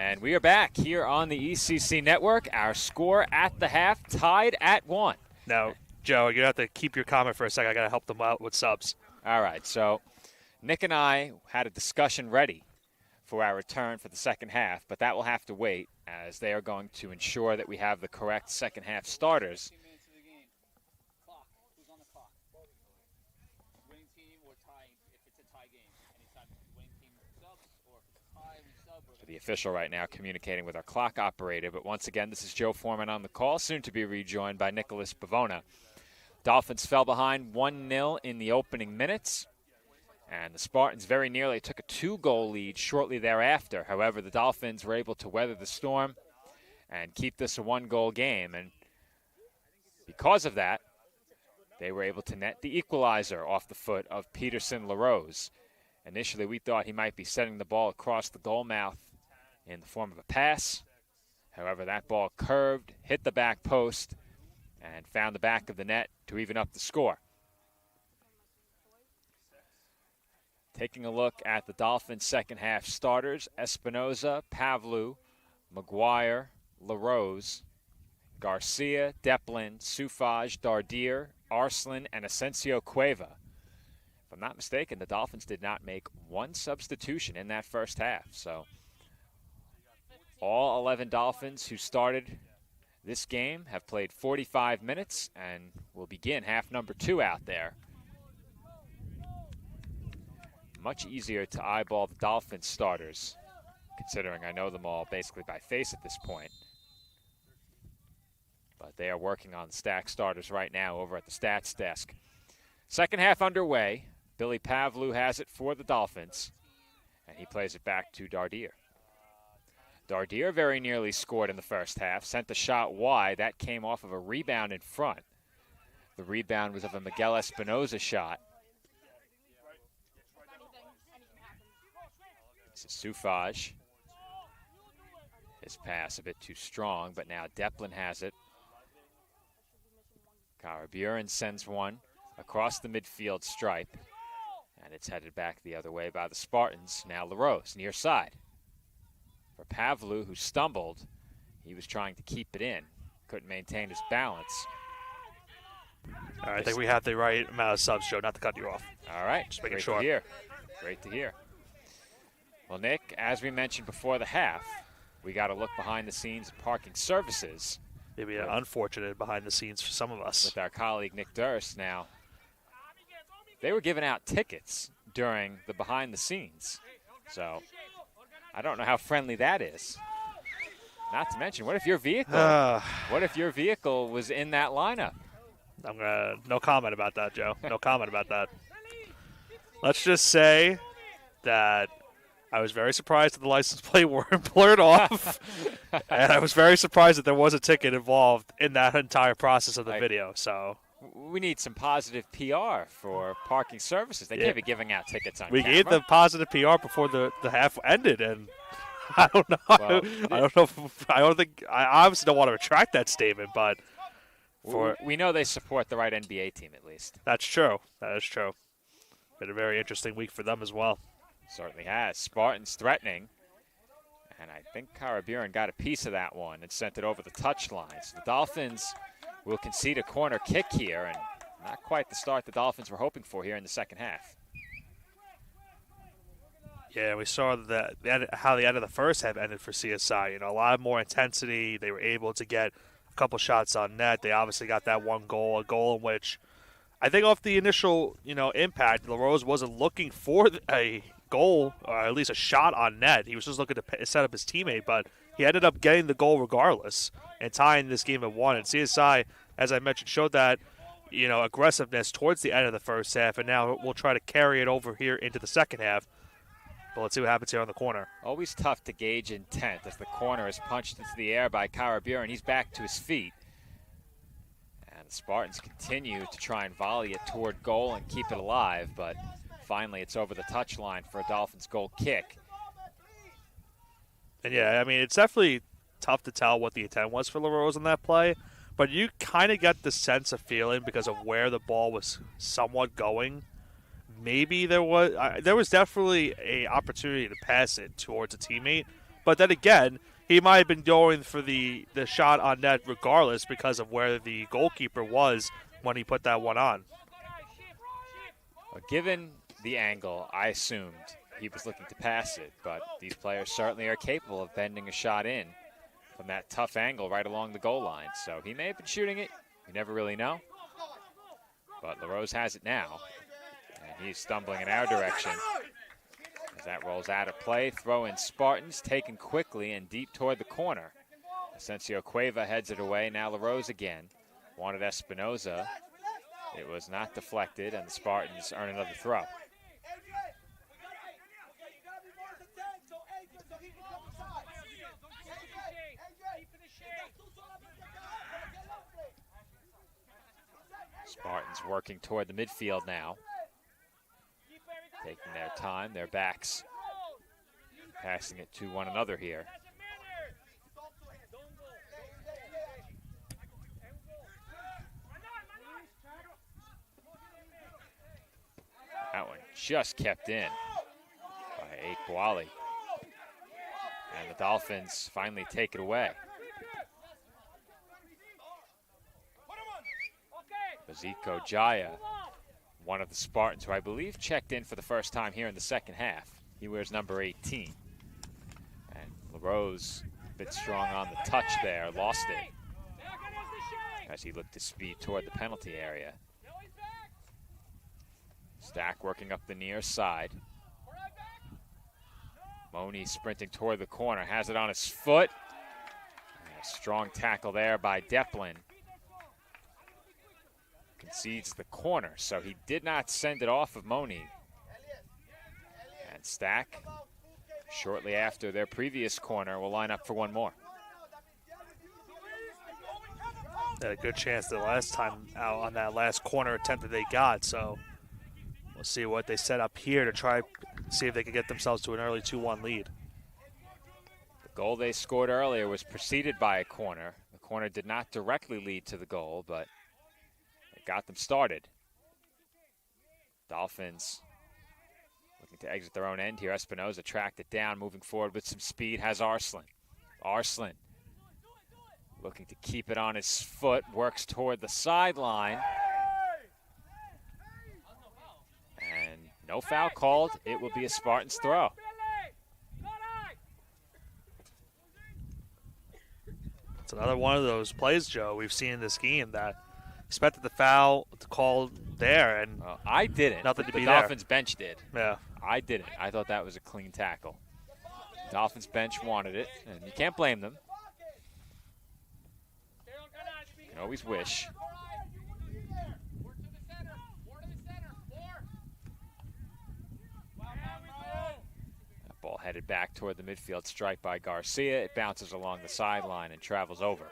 And we are back here on the ECC Network. Our score at the half tied at 1. Now, Joe, you're going to have to keep your comment for a second. I got to help them out with subs. All right, so Nick and I had a discussion ready for our return for the second half, but that will have to wait as they are going to ensure that we have the correct second half starters. The official right now communicating with our clock operator, but once again, this is Joe Foreman on the call, soon to be rejoined by Nicholas Pavona. Dolphins fell behind 1-0 in the opening minutes, and the Spartans very nearly took a 2-goal lead shortly thereafter. However, the Dolphins were able to weather the storm and keep this a 1-goal game, and because of that, they were able to net the equalizer off the foot of Peterson LaRose. Initially, we thought he might be setting the ball across the goal mouth in the form of a pass. However, that ball curved, hit the back post, and found the back of the net to even up the score. Taking a look at the Dolphins' second half starters, Espinoza, Pavlu, McGuire, LaRose, Garcia, Deplin, Sufaj, Dardier, Arslan, and Asensio Cueva. If I'm not mistaken, the Dolphins did not make one substitution in that first half. So all 11 Dolphins who started this game have played 45 minutes and will begin half number 2 out there. Much easier to eyeball the Dolphins starters, considering I know them all basically by face at this point. But they are working on stack starters right now over at the stats desk. Second half underway. Billy Pavlu has it for the Dolphins, and he plays it back to Dardier. Dardier very nearly scored in the first half, sent the shot wide. That came off of a rebound in front. The rebound was of a Miguel Espinoza shot. This is Sufaj. His pass a bit too strong, but now Deplin has it. Karaburin sends one across the midfield stripe, and it's headed back the other way by the Spartans. Now LaRose, near side. For Pavlu, who stumbled, he was trying to keep it in. Couldn't maintain his balance. All right, I think we have the right amount of subs, Joe, not to cut you off. All right, just making great sure. To hear. Great to hear. Well, Nick, as we mentioned before the half, we got to look behind the scenes of parking services. Maybe unfortunate behind the scenes for some of us. With our colleague Nick Durst. Now, they were giving out tickets during the behind the scenes. So I don't know how friendly that is. Not to mention, what if your vehicle was in that lineup? No comment about that, Joe. No comment about that. Let's just say that I was very surprised that the license plate weren't blurred off, and I was very surprised that there was a ticket involved in that entire process of the video. So we need some positive PR for parking services. They can't be giving out tickets on camera. We gave the positive PR before the half ended, and I don't know. Well, I obviously don't want to retract that statement, but we know they support the right NBA team at least. That's true. That is true. Been a very interesting week for them as well. Certainly has. Spartans threatening, and I think Karaburin got a piece of that one and sent it over the touchline. So the Dolphins will concede a corner kick here, and not quite the start the Dolphins were hoping for here in the second half. Yeah, we saw how the end of the first half ended for CSI. A lot more intensity. They were able to get a couple shots on net. They obviously got that one goal, a goal in which I think off the initial, impact, LaRose wasn't looking for a goal, or at least a shot on net. He was just looking to set up his teammate, but he ended up getting the goal regardless and tying this game at 1. And CSI, as I mentioned, showed that, aggressiveness towards the end of the first half, and now we'll try to carry it over here into the second half. But let's see what happens here on the corner. Always tough to gauge intent as the corner is punched into the air by Karaburin. He's back to his feet. And the Spartans continue to try and volley it toward goal and keep it alive, but finally it's over the touchline for a Dolphins goal kick. And yeah, it's definitely tough to tell what the intent was for LaRose on that play, but you kind of get the sense of feeling because of where the ball was somewhat going. Maybe there was definitely a opportunity to pass it towards a teammate, But then again, he might have been going for the shot on net regardless because of where the goalkeeper was when he put that one on. Well, given the angle, I assumed he was looking to pass it, but these players certainly are capable of bending a shot in from that tough angle right along the goal line. So he may have been shooting it. You never really know. But LaRose has it now, and he's stumbling in our direction. As that rolls out of play, throw in Spartans, taken quickly and deep toward the corner. Asensio Cueva heads it away, now LaRose again. Wanted Espinoza. It was not deflected, and the Spartans earn another throw. Spartans working toward the midfield now. Taking their time, their backs. Passing it to one another here. That one just kept in by Akwali. And the Dolphins finally take it away. Baziko Jaya, one of the Spartans, who I believe checked in for the first time here in the second half. He wears number 18. And LaRose, a bit strong on the touch there, lost it as he looked to speed toward the penalty area. Stack working up the near side. Moni sprinting toward the corner, has it on his foot. And a strong tackle there by Deplin. Concedes the corner, so he did not send it off of Moni. And Stack, shortly after their previous corner, will line up for one more. They had a good chance the last time out on that last corner attempt that they got, so we'll see what they set up here to try see if they can get themselves to an early 2-1 lead. The goal they scored earlier was preceded by a corner. The corner did not directly lead to the goal, but it got them started. Dolphins looking to exit their own end here. Espinoza tracked it down, moving forward with some speed, has Arslan. Arslan looking to keep it on his foot, works toward the sideline. And no foul called. It will be a Spartans throw. It's another one of those plays, Joe, we've seen in this game that expected the foul to call there, and well, I didn't. Nothing to the be Dolphins bench did. Yeah. I didn't. I thought that was a clean tackle. Dolphins bench wanted it, and you can't blame them. You can always wish. That ball headed back toward the midfield, strike by Garcia. It bounces along the sideline and travels over.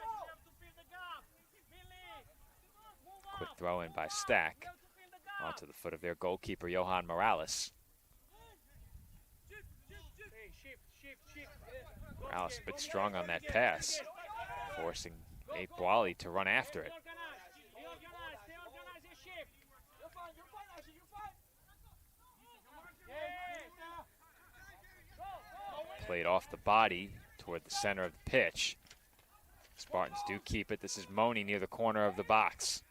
Quick throw in by Stack onto the foot of their goalkeeper, Johan Morales. Morales a bit strong on that pass, forcing Akwali to run after it. Played off the body toward the center of the pitch. Spartans do keep it. This is Moni near the corner of the box.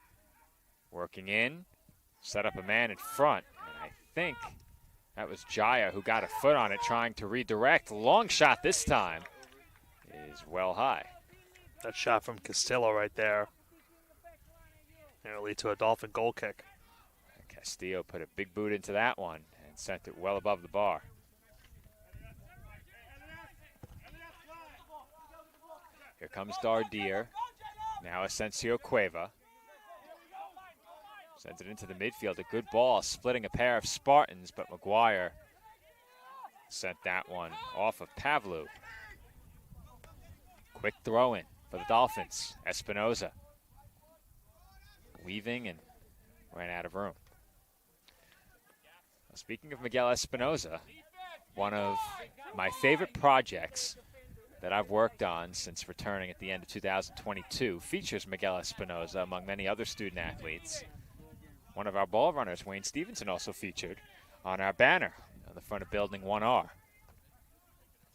Working in, set up a man in front, and I think that was Jaya who got a foot on it, trying to redirect. Long shot this time is well high. That shot from Castillo right there. It'll lead to a Dolphin goal kick. Castillo put a big boot into that one and sent it well above the bar. Here comes Dardier. Now Asensio Cueva. Sends it into the midfield. A good ball, splitting a pair of Spartans, but McGuire sent that one off of Pavlu. Quick throw in for the Dolphins. Espinoza weaving and ran out of room. Well, speaking of Miguel Espinoza, one of my favorite projects that I've worked on since returning at the end of 2022 features Miguel Espinoza among many other student athletes. One of our ball runners, Wayne Stevenson, also featured on our banner on the front of Building 1R.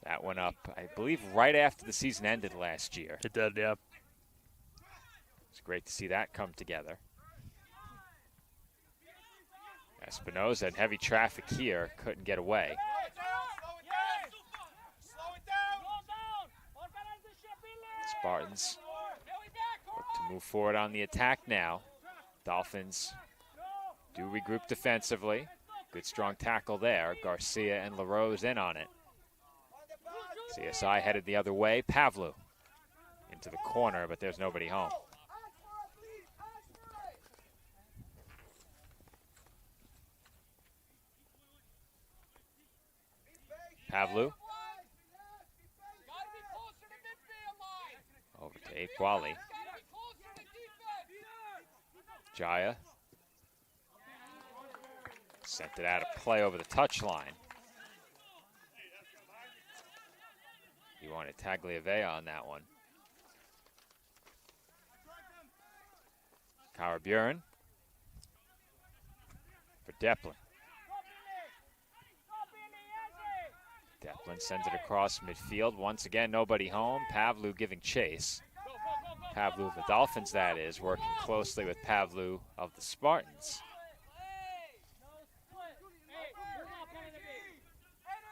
That went up, I believe, right after the season ended last year. It did, yeah. It's great to see that come together. Espinoza had heavy traffic here, couldn't get away. Spartans look to move forward on the attack now. Dolphins do regroup defensively. Good strong tackle there. Garcia and LaRose in on it. CSI headed the other way. Pavlu into the corner, but there's nobody home. Pavlu. Over to Akwali. Jaya. Sent it out of play over the touchline. He wanted Tagliavea on that one. Karaburen for Deplin. Deplin sends it across midfield. Once again, nobody home. Pavlu giving chase. Pavlu of the Dolphins, that is, working closely with Pavlu of the Spartans.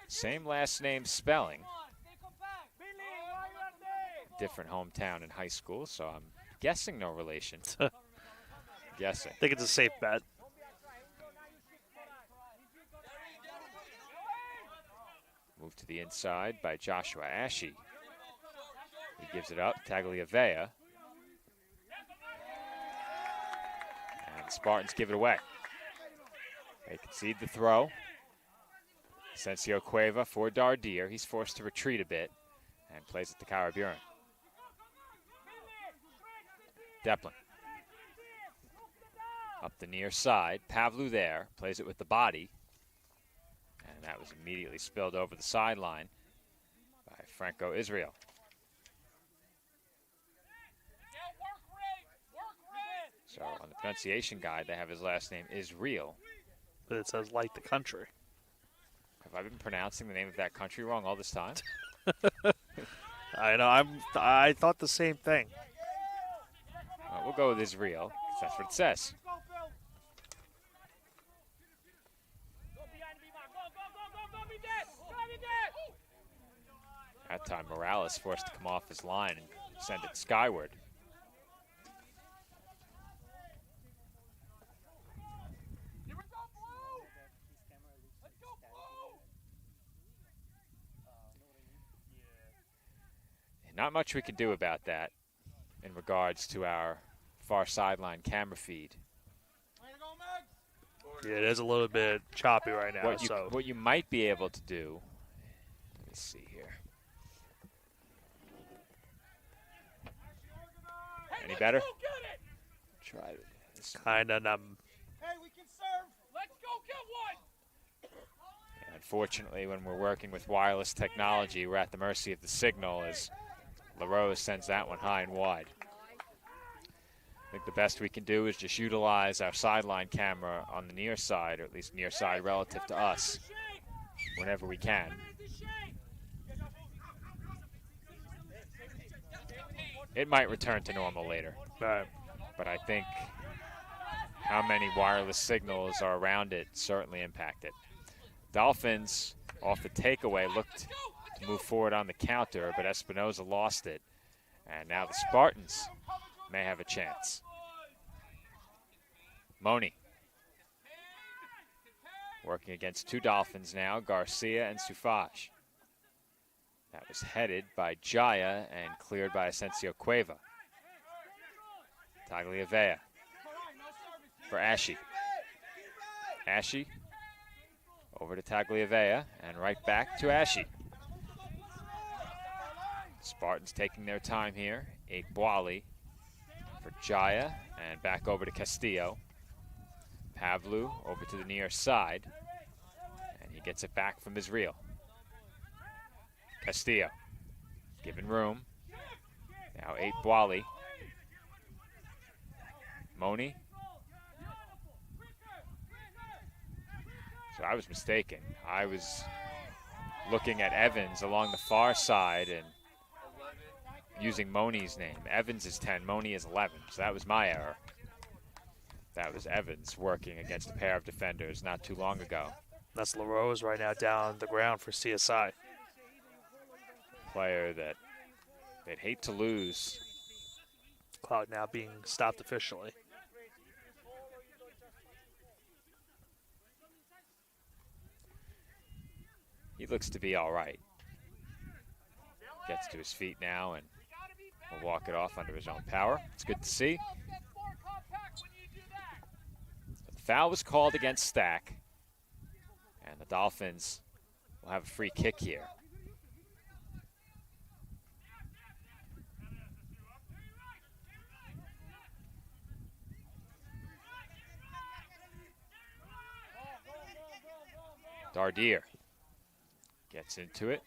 Same last name spelling. Different hometown and high school, so I'm guessing no relation. Guessing. I think it's a safe bet. Moved to the inside by Joshua Ashe. He gives it up, Tagliavea. And the Spartans give it away. They concede the throw. Asensio Cueva for Dardier. He's forced to retreat a bit and plays it to Karaburen. Deplin. Up the near side. Pavlu there. Plays it with the body. And that was immediately spilled over the sideline by Franco Israel. So on the pronunciation guide, they have his last name Israel. But it says like the country. Have I been pronouncing the name of that country wrong all this time? I know. I thought the same thing. We'll go with Israel, because that's what it says. That time, Morales forced to come off his line and send it skyward. Not much we can do about that in regards to our far sideline camera feed. Yeah, it is a little bit choppy right now. What you might be able to do, let me see here. Any better? Try this. Kind of numb. Hey, we can serve. Let's go get one. And unfortunately, when we're working with wireless technology, we're at the mercy of the signal as LaRose sends that one high and wide. I think the best we can do is just utilize our sideline camera on the near side, or at least near side relative to us, whenever we can. It might return to normal later, but I think how many wireless signals are around it certainly impact it. Dolphins, off the takeaway, looked to move forward on the counter, but Espinoza lost it. And now the Spartans may have a chance. Moni working against two Dolphins now, Garcia and Sufaj. That was headed by Jaya and cleared by Asensio Cueva. Tagliavea for Ashe. Ashe over to Tagliavea and right back to Ashe. Spartans taking their time here. Akwali for Jaya and back over to Castillo. Pavlu over to the near side. And he gets it back from Israel. Castillo given room. Now Akwali. Moni. So I was mistaken. I was looking at Evans along the far side and using Moni's name. Evans is 10, Moni is 11, so that was my error. That was Evans working against a pair of defenders not too long ago. That's LaRose right now down the ground for CSI. Player that they'd hate to lose. Cloud now being stopped officially. He looks to be all right. Gets to his feet now and will walk it off under his own power. It's good to see. The foul was called against Stack, and the Dolphins will have a free kick here. Dardier gets into it,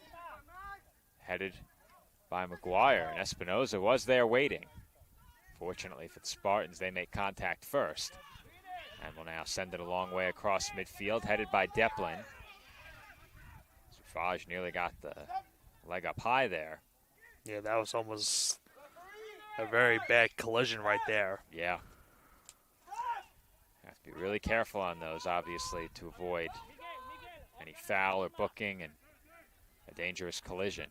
headed by McGuire, and Espinoza was there waiting. Fortunately for the Spartans, they make contact first, and will now send it a long way across midfield, headed by Deplin. Suffrage nearly got the leg up high there. Yeah, that was almost a very bad collision right there. Yeah. Have to be really careful on those, obviously, to avoid any foul or booking and a dangerous collision.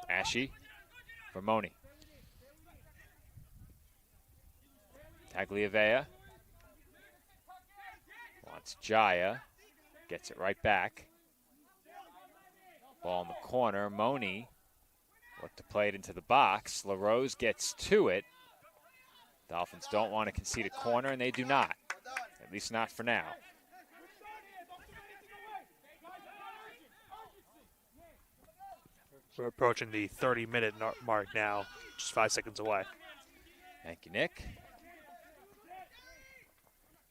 Ashe for Moni. Tagliavea wants Jaya, gets it right back. Ball in the corner. Moni looked to play it into the box. LaRose gets to it. Dolphins don't want to concede a corner, and they do not, at least not for now. We're approaching the 30-minute mark now, just 5 seconds away. Thank you, Nick.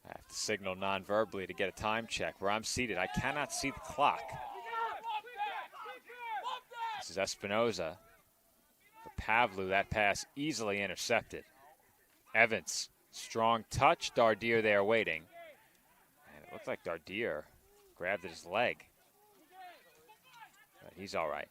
I have to signal non-verbally to get a time check. Where I'm seated, I cannot see the clock. This is Espinoza. For Pavlu, that pass easily intercepted. Evans, strong touch. Dardier there waiting. And it looked like Dardier grabbed at his leg. But he's all right.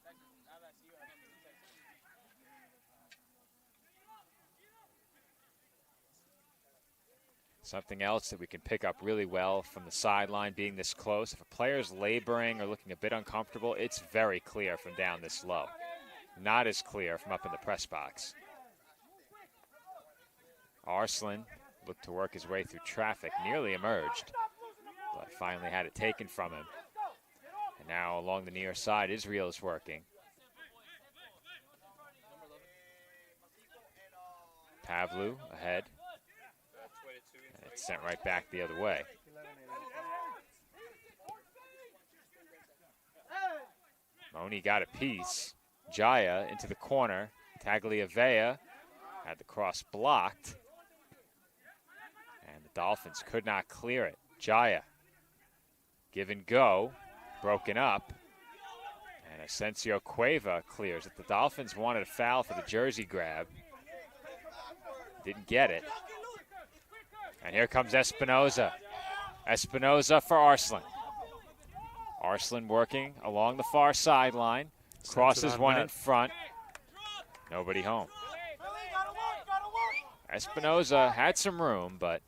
Something else that we can pick up really well from the sideline being this close. If a player's laboring or looking a bit uncomfortable, it's very clear from down this low. Not as clear from up in the press box. Arslan looked to work his way through traffic, nearly emerged, but finally had it taken from him. And now along the near side, Israel is working. Pavlu ahead. And it's sent right back the other way. Moni got a piece. Jaya into the corner. Tagliavea had the cross blocked. And the Dolphins could not clear it. Jaya, give and go, broken up. And Asensio Cueva clears it. The Dolphins wanted a foul for the jersey grab. Didn't get it. And here comes Espinoza. Espinoza for Arslan. Arslan working along the far sideline. Crosses one in front. Nobody home. Espinoza had some room, but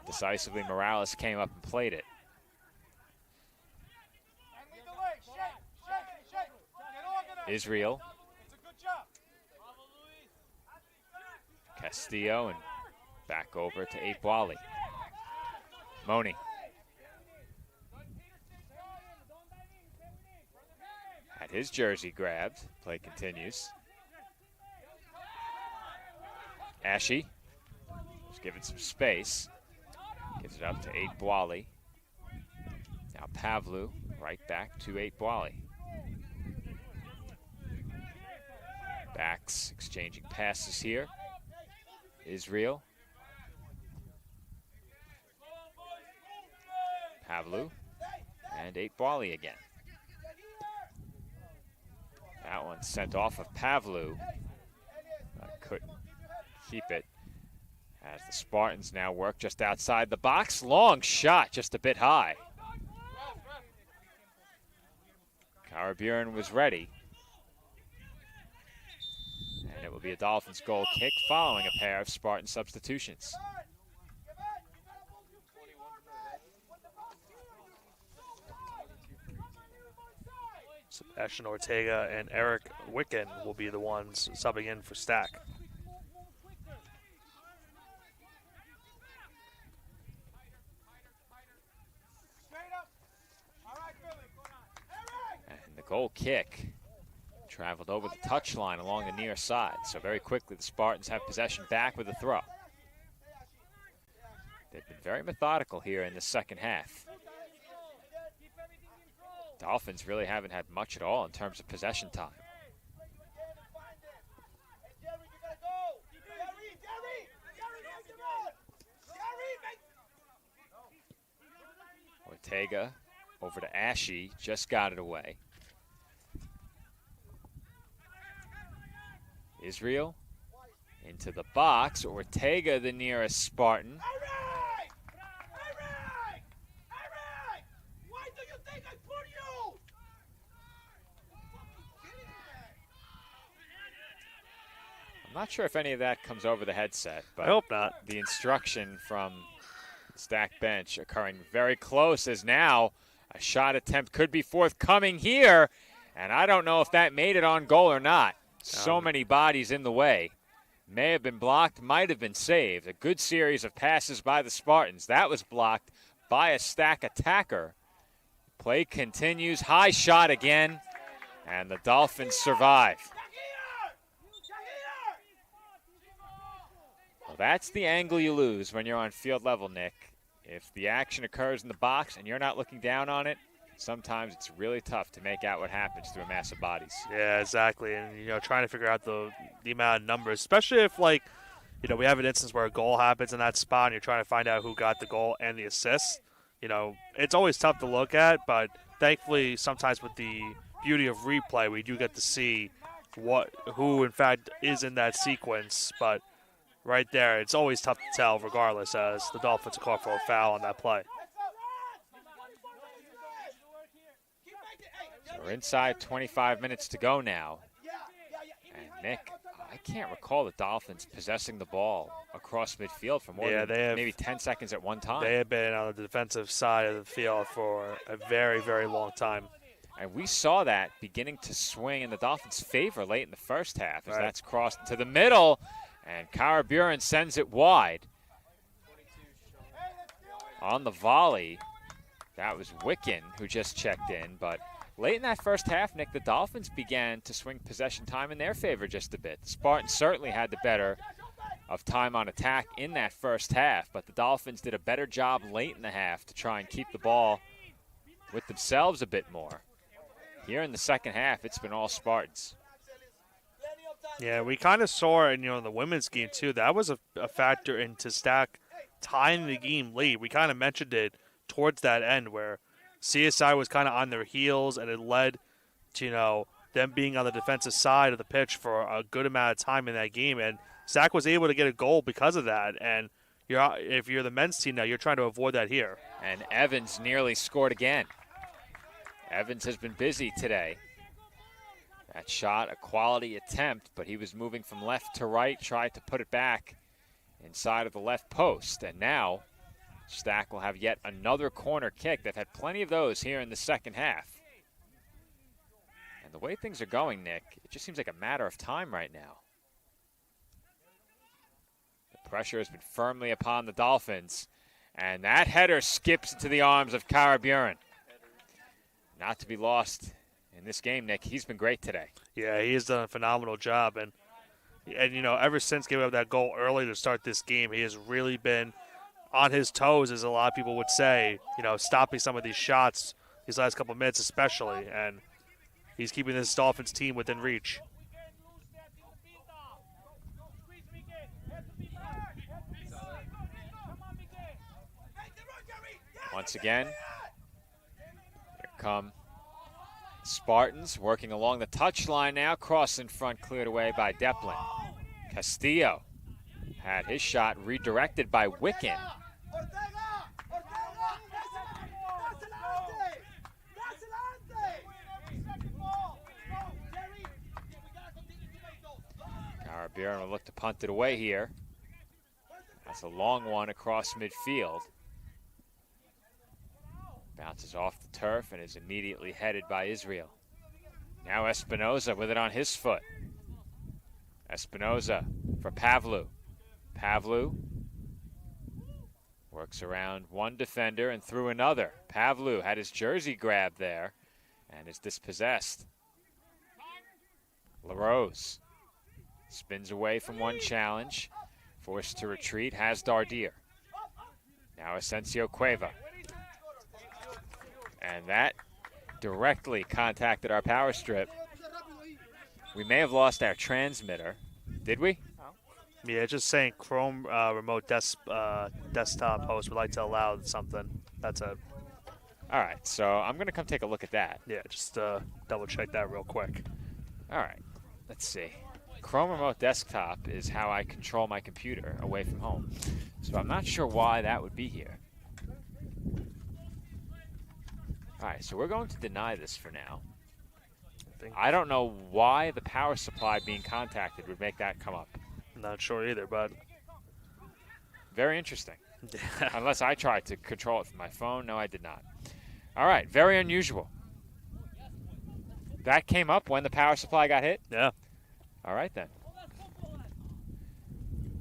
decisively Morales came up and played it. Israel. Castillo and back over to Aitwali. Moni. Had his jersey grabbed. Play continues. Ashe. Just given some space. Gives it up to Aitwali. Now Pavlu right back to Aitwali. Backs exchanging passes here. Israel. Pavlu and Aitwali again. That one sent off of Pavlu. Couldn't keep it as the Spartans now work just outside the box. Long shot, just a bit high. Karaburen was ready. And it will be a Dolphins goal kick following a pair of Spartan substitutions. Sebastian Ortega and Eric Wicken will be the ones subbing in for Stack. And the goal kick traveled over the touchline along the near side. So very quickly the Spartans have possession back with a throw. They've been very methodical here in the second half. Dolphins really haven't had much at all in terms of possession time. Ortega over to Ashe, just got it away. Israel into the box. Ortega, the nearest Spartan. I'm not sure if any of that comes over the headset, but I hope not. The instruction from the Stack bench occurring very close as now a shot attempt could be forthcoming here, and I don't know if that made it on goal or not. So many bodies in the way. May have been blocked, might have been saved. A good series of passes by the Spartans. That was blocked by a Stack attacker. Play continues, high shot again, and the Dolphins survive. Well, that's the angle you lose when you're on field level, Nick. If the action occurs in the box and you're not looking down on it, sometimes it's really tough to make out what happens through a mass of bodies. Yeah, exactly. And, trying to figure out the amount of numbers, especially if, we have an instance where a goal happens in that spot and you're trying to find out who got the goal and the assist. It's always tough to look at, but thankfully sometimes with the beauty of replay, we do get to see who in fact is in that sequence. But right there, it's always tough to tell regardless, as the Dolphins are called for a foul on that play. So we're inside 25 minutes to go now. And Nick, I can't recall the Dolphins possessing the ball across midfield for more than maybe 10 seconds at one time. They have been on the defensive side of the field for a very, very long time. And we saw that beginning to swing in the Dolphins' favor late in the first half as that's crossed into the middle. And Karaburen sends it wide. On the volley, that was Wicken who just checked in. But late in that first half, Nick, the Dolphins began to swing possession time in their favor just a bit. The Spartans certainly had the better of time on attack in that first half, but the Dolphins did a better job late in the half to try and keep the ball with themselves a bit more. Here in the second half, it's been all Spartans. Yeah, we kind of saw it in the women's game too. That was a factor into Stack tying the game late. We kind of mentioned it towards that end where CSI was kind of on their heels, and it led to them being on the defensive side of the pitch for a good amount of time in that game. And Stack was able to get a goal because of that. And if you're the men's team now, you're trying to avoid that here. And Evans nearly scored again. Evans has been busy today. That shot, a quality attempt, but he was moving from left to right, tried to put it back inside of the left post. And now Stack will have yet another corner kick. They've had plenty of those here in the second half. And the way things are going, Nick, it just seems like a matter of time right now. The pressure has been firmly upon the Dolphins. And that header skips into the arms of Karaburen. Not to be lost in this game, Nick. He's been great today. Yeah, he has done a phenomenal job. And ever since giving up that goal early to start this game, he has really been on his toes, as a lot of people would say, stopping some of these shots these last couple of minutes especially. And he's keeping this Dolphins team within reach. Once again, here come Spartans working along the touchline now. Cross in front, cleared away by Deplin. Castillo had his shot redirected by Wicken. Carburin will look to punt it away here. That's a long one across midfield. Bounces off the turf and is immediately headed by Israel. Now Espinoza with it on his foot. Espinoza for Pavlu. Pavlu works around one defender and through another. Pavlu had his jersey grabbed there and is dispossessed. LaRose spins away from one challenge. Forced to retreat, has Dardier. Now Asensio Cueva. And that directly contacted our power strip. We may have lost our transmitter. Did we? Yeah, just saying Chrome remote desktop host would like to allow something. That's it. All right, so I'm going to come take a look at that. Yeah, just double check that real quick. All right, let's see. Chrome remote desktop is how I control my computer away from home. So I'm not sure why that would be here. All right, so we're going to deny this for now. I don't know why the power supply being contacted would make that come up. I'm not sure either, but very interesting. Unless I tried to control it from my phone. No, I did not. All right, very unusual. That came up when the power supply got hit? Yeah. All right, then.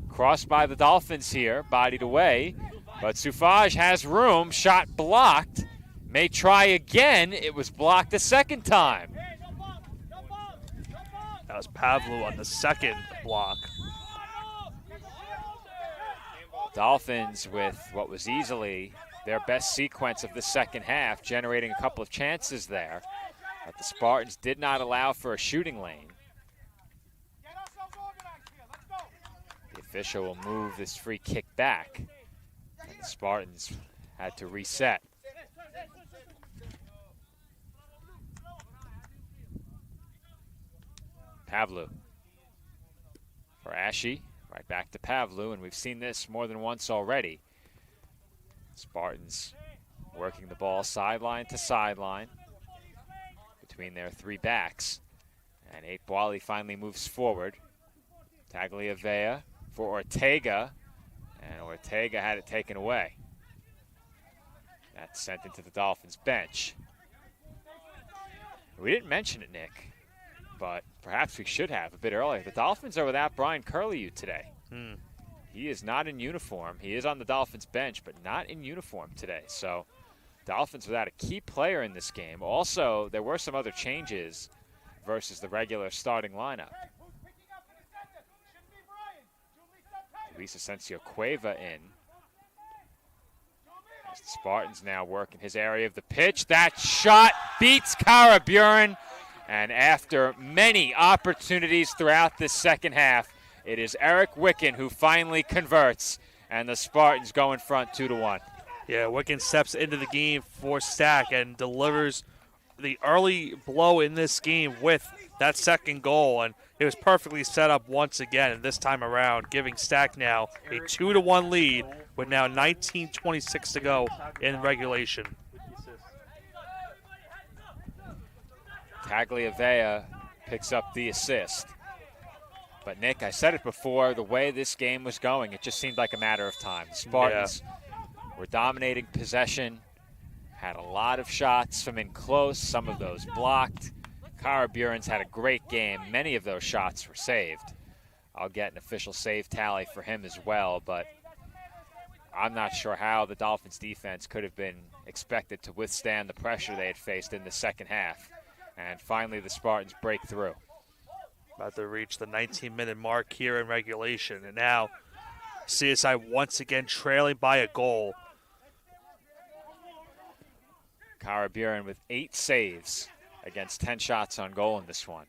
Crossed by the Dolphins here, bodied away. But Soufage has room, shot blocked. May try again. It was blocked a second time. That was Pavlu on the second block. Dolphins with what was easily their best sequence of the second half, generating a couple of chances there. But the Spartans did not allow for a shooting lane. The official will move this free kick back. And the Spartans had to reset. Pavlu for Ashe, right back to Pavlu, and we've seen this more than once already. Spartans working the ball sideline to sideline between their three backs. And Eight Boali finally moves forward. Tagliavea for Ortega, and Ortega had it taken away. That's sent into the Dolphins bench. We didn't mention it, Nick, but perhaps we should have a bit earlier. The Dolphins are without Brian Curlew today. He is not in uniform. He is on the Dolphins bench, but not in uniform today. So Dolphins without a key player in this game. Also, there were some other changes versus the regular starting lineup. Luis Asensio Cueva in. As the Spartans now work in his area of the pitch. That shot beats Carburin. And after many opportunities throughout this second half, it is Eric Wicken who finally converts, and the Spartans go in front 2-1. Yeah, Wicken steps into the game for Stack and delivers the early blow in this game with that second goal, and it was perfectly set up once again, and this time around, giving Stack now a 2-1 lead with now 19:26 to go in regulation. Tagliavea picks up the assist. But, Nick, I said it before, the way this game was going, it just seemed like a matter of time. The Spartans were dominating possession, had a lot of shots from in close, some of those blocked. Carburin's had a great game. Many of those shots were saved. I'll get an official save tally for him as well, but I'm not sure how the Dolphins defense could have been expected to withstand the pressure they had faced in the second half. And finally, the Spartans break through. About to reach the 19-minute mark here in regulation. And now CSI once again trailing by a goal. Carburin with 8 saves against 10 shots on goal in this one.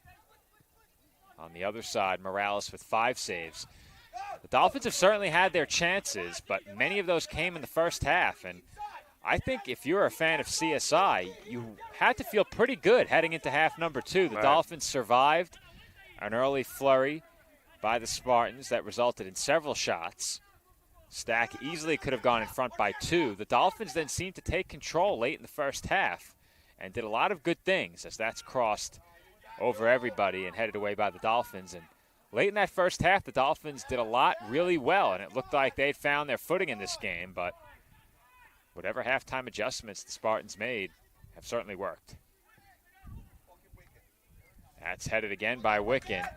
On the other side, Morales with 5 saves. The Dolphins have certainly had their chances, but many of those came in the first half. And I think if you're a fan of CSI, you had to feel pretty good heading into half number 2. The Dolphins survived an early flurry by the Spartans that resulted in several shots. Stack easily could have gone in front by 2. The Dolphins then seemed to take control late in the first half and did a lot of good things as that's crossed over everybody and headed away by the Dolphins. And late in that first half, the Dolphins did a lot really well, and it looked like they'd found their footing in this game, but whatever halftime adjustments the Spartans made have certainly worked. That's headed again by Wicken.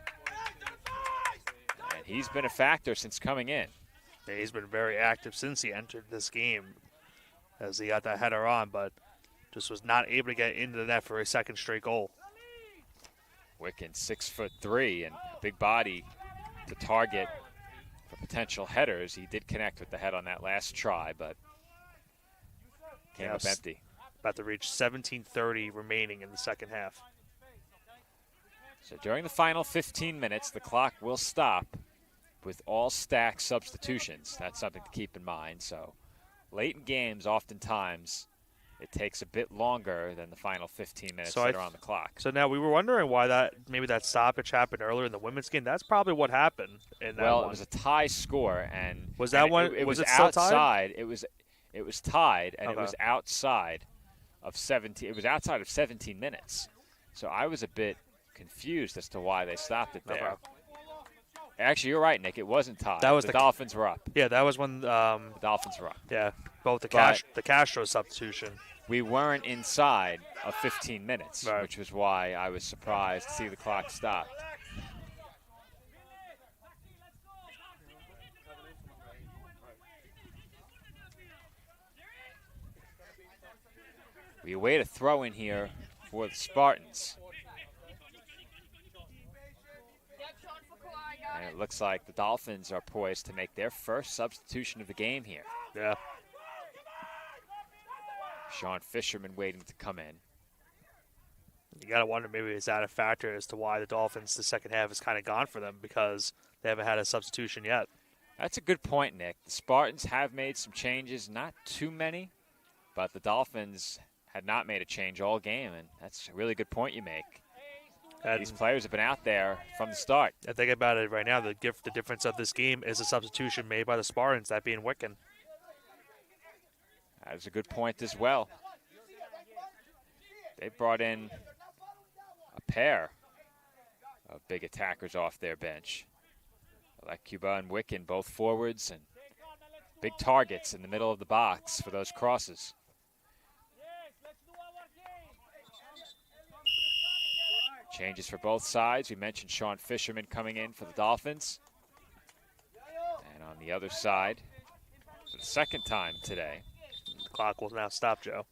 And he's been a factor since coming in. Yeah, he's been very active since he entered this game as he got that header on, but just was not able to get into the net for a second straight goal. Wicken, 6'3", and a big body to target for potential headers. He did connect with the head on that last try, but came up empty. About to reach 17:30 remaining in the second half. So during the final 15 minutes, the clock will stop with all stack substitutions. That's something to keep in mind. So late in games, oftentimes, it takes a bit longer than the final 15 minutes that are on the clock. So now we were wondering why maybe that stoppage happened earlier in the women's game. That's probably what happened in that one. Well, it was a tie score, and was that one? It was still outside. tied? It was tied, and Okay. it was outside of 17. It was outside of 17 minutes. So I was a bit confused as to why they stopped it there. Okay. Actually, you're right, Nick. It wasn't tied. That was the Dolphins were up. Yeah, that was when The Dolphins were up. yeah, both the But- Castro substitution. We weren't inside of 15 minutes, Right. which was why I was surprised to see the clock stop. We await a throw in here for the Spartans. And it looks like the Dolphins are poised to make their first substitution of the game here. Yeah. Sean Fisherman waiting to come in. You got to wonder maybe is that a factor as to why the Dolphins, the second half, is kind of gone for them because they haven't had a substitution yet. That's a good point, Nick. The Spartans have made some changes, not too many, but the Dolphins had not made a change all game, and that's a really good point you make. And These players have been out there from the start. I think about it right now, the difference of this game is a substitution made by the Spartans, that being Wicken. That is a good point as well. They brought in a pair of big attackers off their bench. Cuba and Wicken, both forwards, and big targets in the middle of the box for those crosses. Changes for both sides. We mentioned Sean Fisherman coming in for the Dolphins. And on the other side, for the second time today, The clock will now stop, Joe.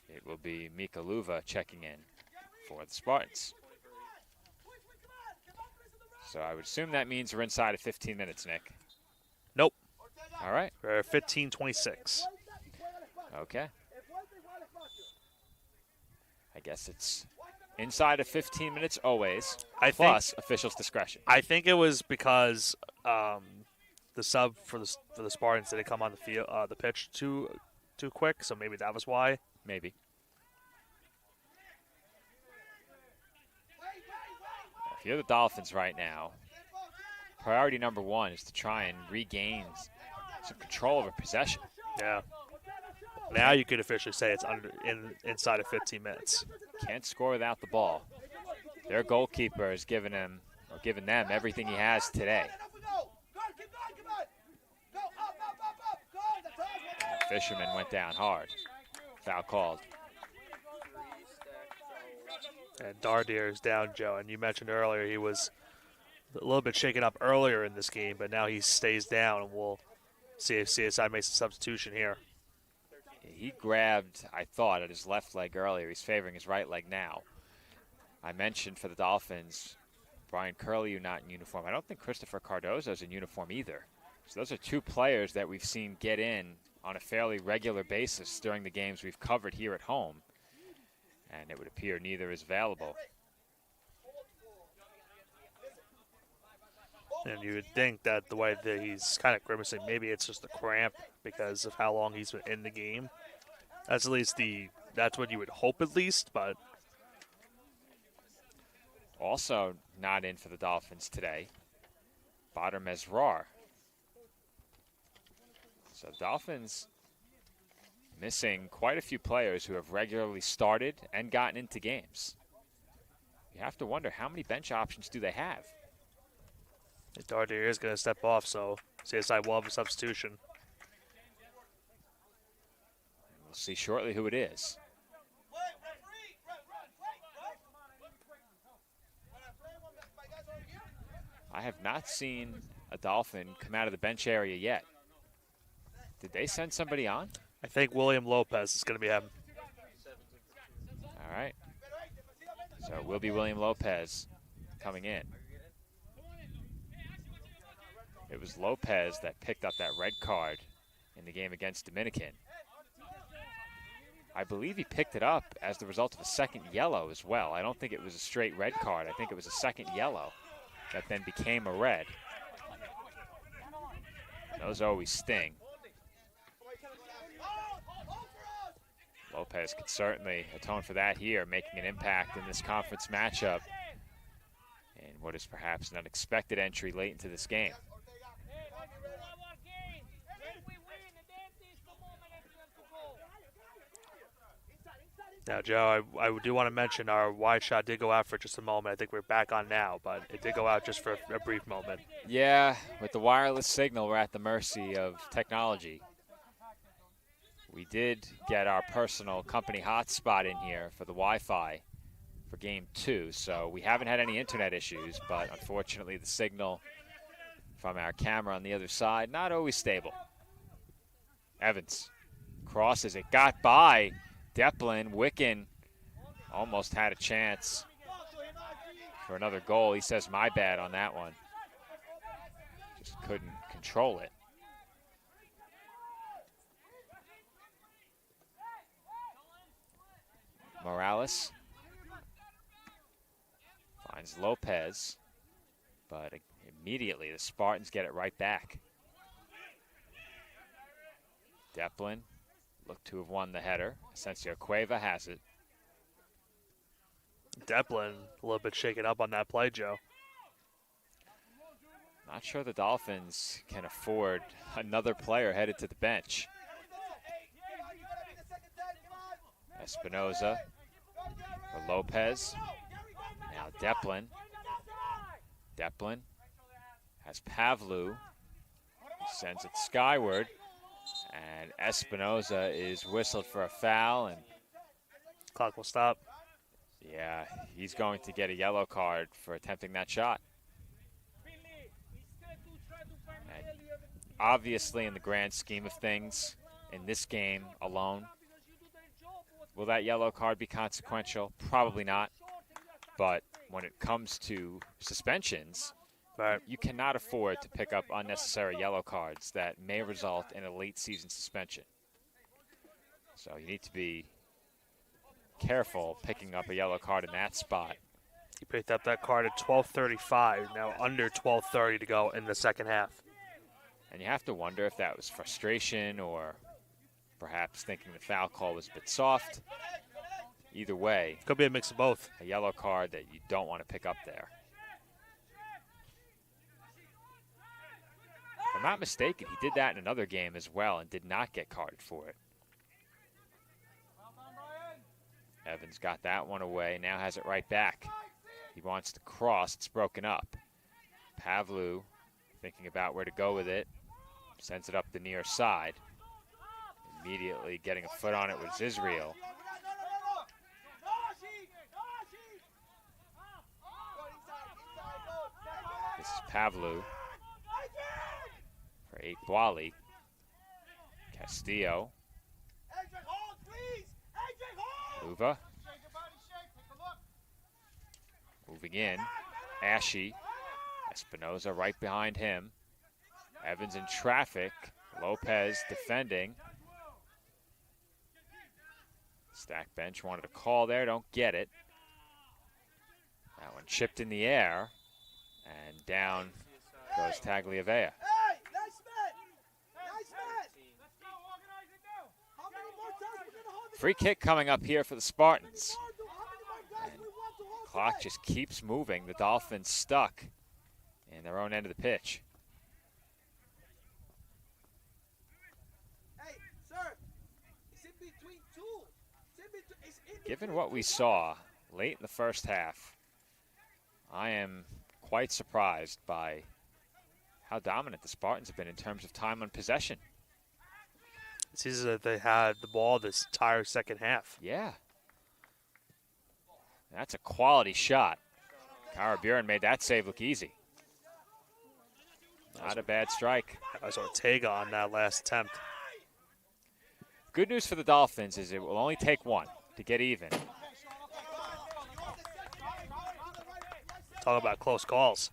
it will be Mika Luva checking in for the Spartans. So I would assume that means we're inside of 15 minutes, Nick. Nope. All right. We're 15:26. Okay. I guess it's inside of 15 minutes always, plus officials' discretion. I think it was because the sub for the Spartans didn't come on the field, the pitch too quick, so maybe that was why. Maybe. If you're the Dolphins right now, priority number one is to try and regain some control over possession. Yeah. Now you could officially say it's inside of 15 minutes. Can't score without the ball. Their goalkeeper has given them everything he has today. And Fisherman went down hard. Foul called. And Dardier is down, Joe. And you mentioned earlier he was a little bit shaken up earlier in this game, but now he stays down, and we'll see if CSI makes a substitution here. He grabbed, I thought, at his left leg earlier. He's favoring his right leg now. I mentioned for the Dolphins, Brian Curlew not in uniform. I don't think Christopher Cardozo's in uniform either. So those are two players that we've seen get in on a fairly regular basis during the games we've covered here at home. And it would appear neither is available. And you would think that the way that he's kind of grimacing, maybe it's just a cramp because of how long he's been in the game. That's at least that's what you would hope at least, but. Also not in for the Dolphins today, Badr Mesrar. So Dolphins missing quite a few players who have regularly started and gotten into games. You have to wonder, how many bench options do they have? Dardier is going to step off, so CSI will have a substitution. We'll see shortly who it is. I have not seen a Dolphin come out of the bench area yet. Did they send somebody on? I think William Lopez is going to be him. All right. So it will be William Lopez coming in. It was Lopez that picked up that red card in the game against Dominican. I believe he picked it up as the result of a second yellow as well. I don't think it was a straight red card. I think it was a second yellow that then became a red. Those always sting. Lopez could certainly atone for that here, making an impact in this conference matchup and what is perhaps an unexpected entry late into this game. Now, Joe, I do want to mention our wide shot did go out for just a moment. I think we're back on now, but it did go out just for a brief moment. Yeah, with the wireless signal, we're at the mercy of technology. We did get our personal company hotspot in here for the Wi-Fi for Game 2, so we haven't had any internet issues, but unfortunately the signal from our camera on the other side, not always stable. Evans crosses it, got by Deplin. Wicken almost had a chance for another goal. He says, my bad on that one. Just couldn't control it. Morales finds Lopez, but immediately the Spartans get it right back. Deplin looked to have won the header. Asensio Cueva has it. Deplin a little bit shaken up on that play, Joe. Not sure the Dolphins can afford another player headed to the bench. Espinoza for Lopez. Now Deplin. Deplin has Pavlu. He sends it skyward. And Espinoza is whistled for a foul. And clock will stop. Yeah, he's going to get a yellow card for attempting that shot. And obviously, in the grand scheme of things, in this game alone, will that yellow card be consequential? Probably not. But when it comes to suspensions, you cannot afford to pick up unnecessary yellow cards that may result in a late season suspension. So you need to be careful picking up a yellow card in that spot. He picked up that card at 12:35, now under 12:30 to go in the second half. And you have to wonder if that was frustration or perhaps thinking the foul call was a bit soft. Either way, could be a mix of both. A yellow card that you don't want to pick up there. If I'm not mistaken, he did that in another game as well and did not get carded for it. Evans got that one away, now has it right back. He wants to cross, it's broken up. Pavlu thinking about where to go with it, sends it up the near side. Immediately getting a foot on it was Israel. This is Pavlu for Boali. Castillo. Uva. Moving in. Ashe. Espinoza right behind him. Evans in traffic. Lopez defending. Stack bench wanted a call there, don't get it. That one chipped in the air, and down goes Tagliavea. Free kick coming up here for the Spartans. And the clock just keeps moving. The Dolphins stuck in their own end of the pitch. Given what we saw late in the first half, I am quite surprised by how dominant the Spartans have been in terms of time on possession. It seems that they had the ball this entire second half. Yeah. That's a quality shot. Karaburin made that save look easy. Not a bad strike. That was Ortega on that last attempt. Good news for the Dolphins is it will only take one to get even. Talk about close calls.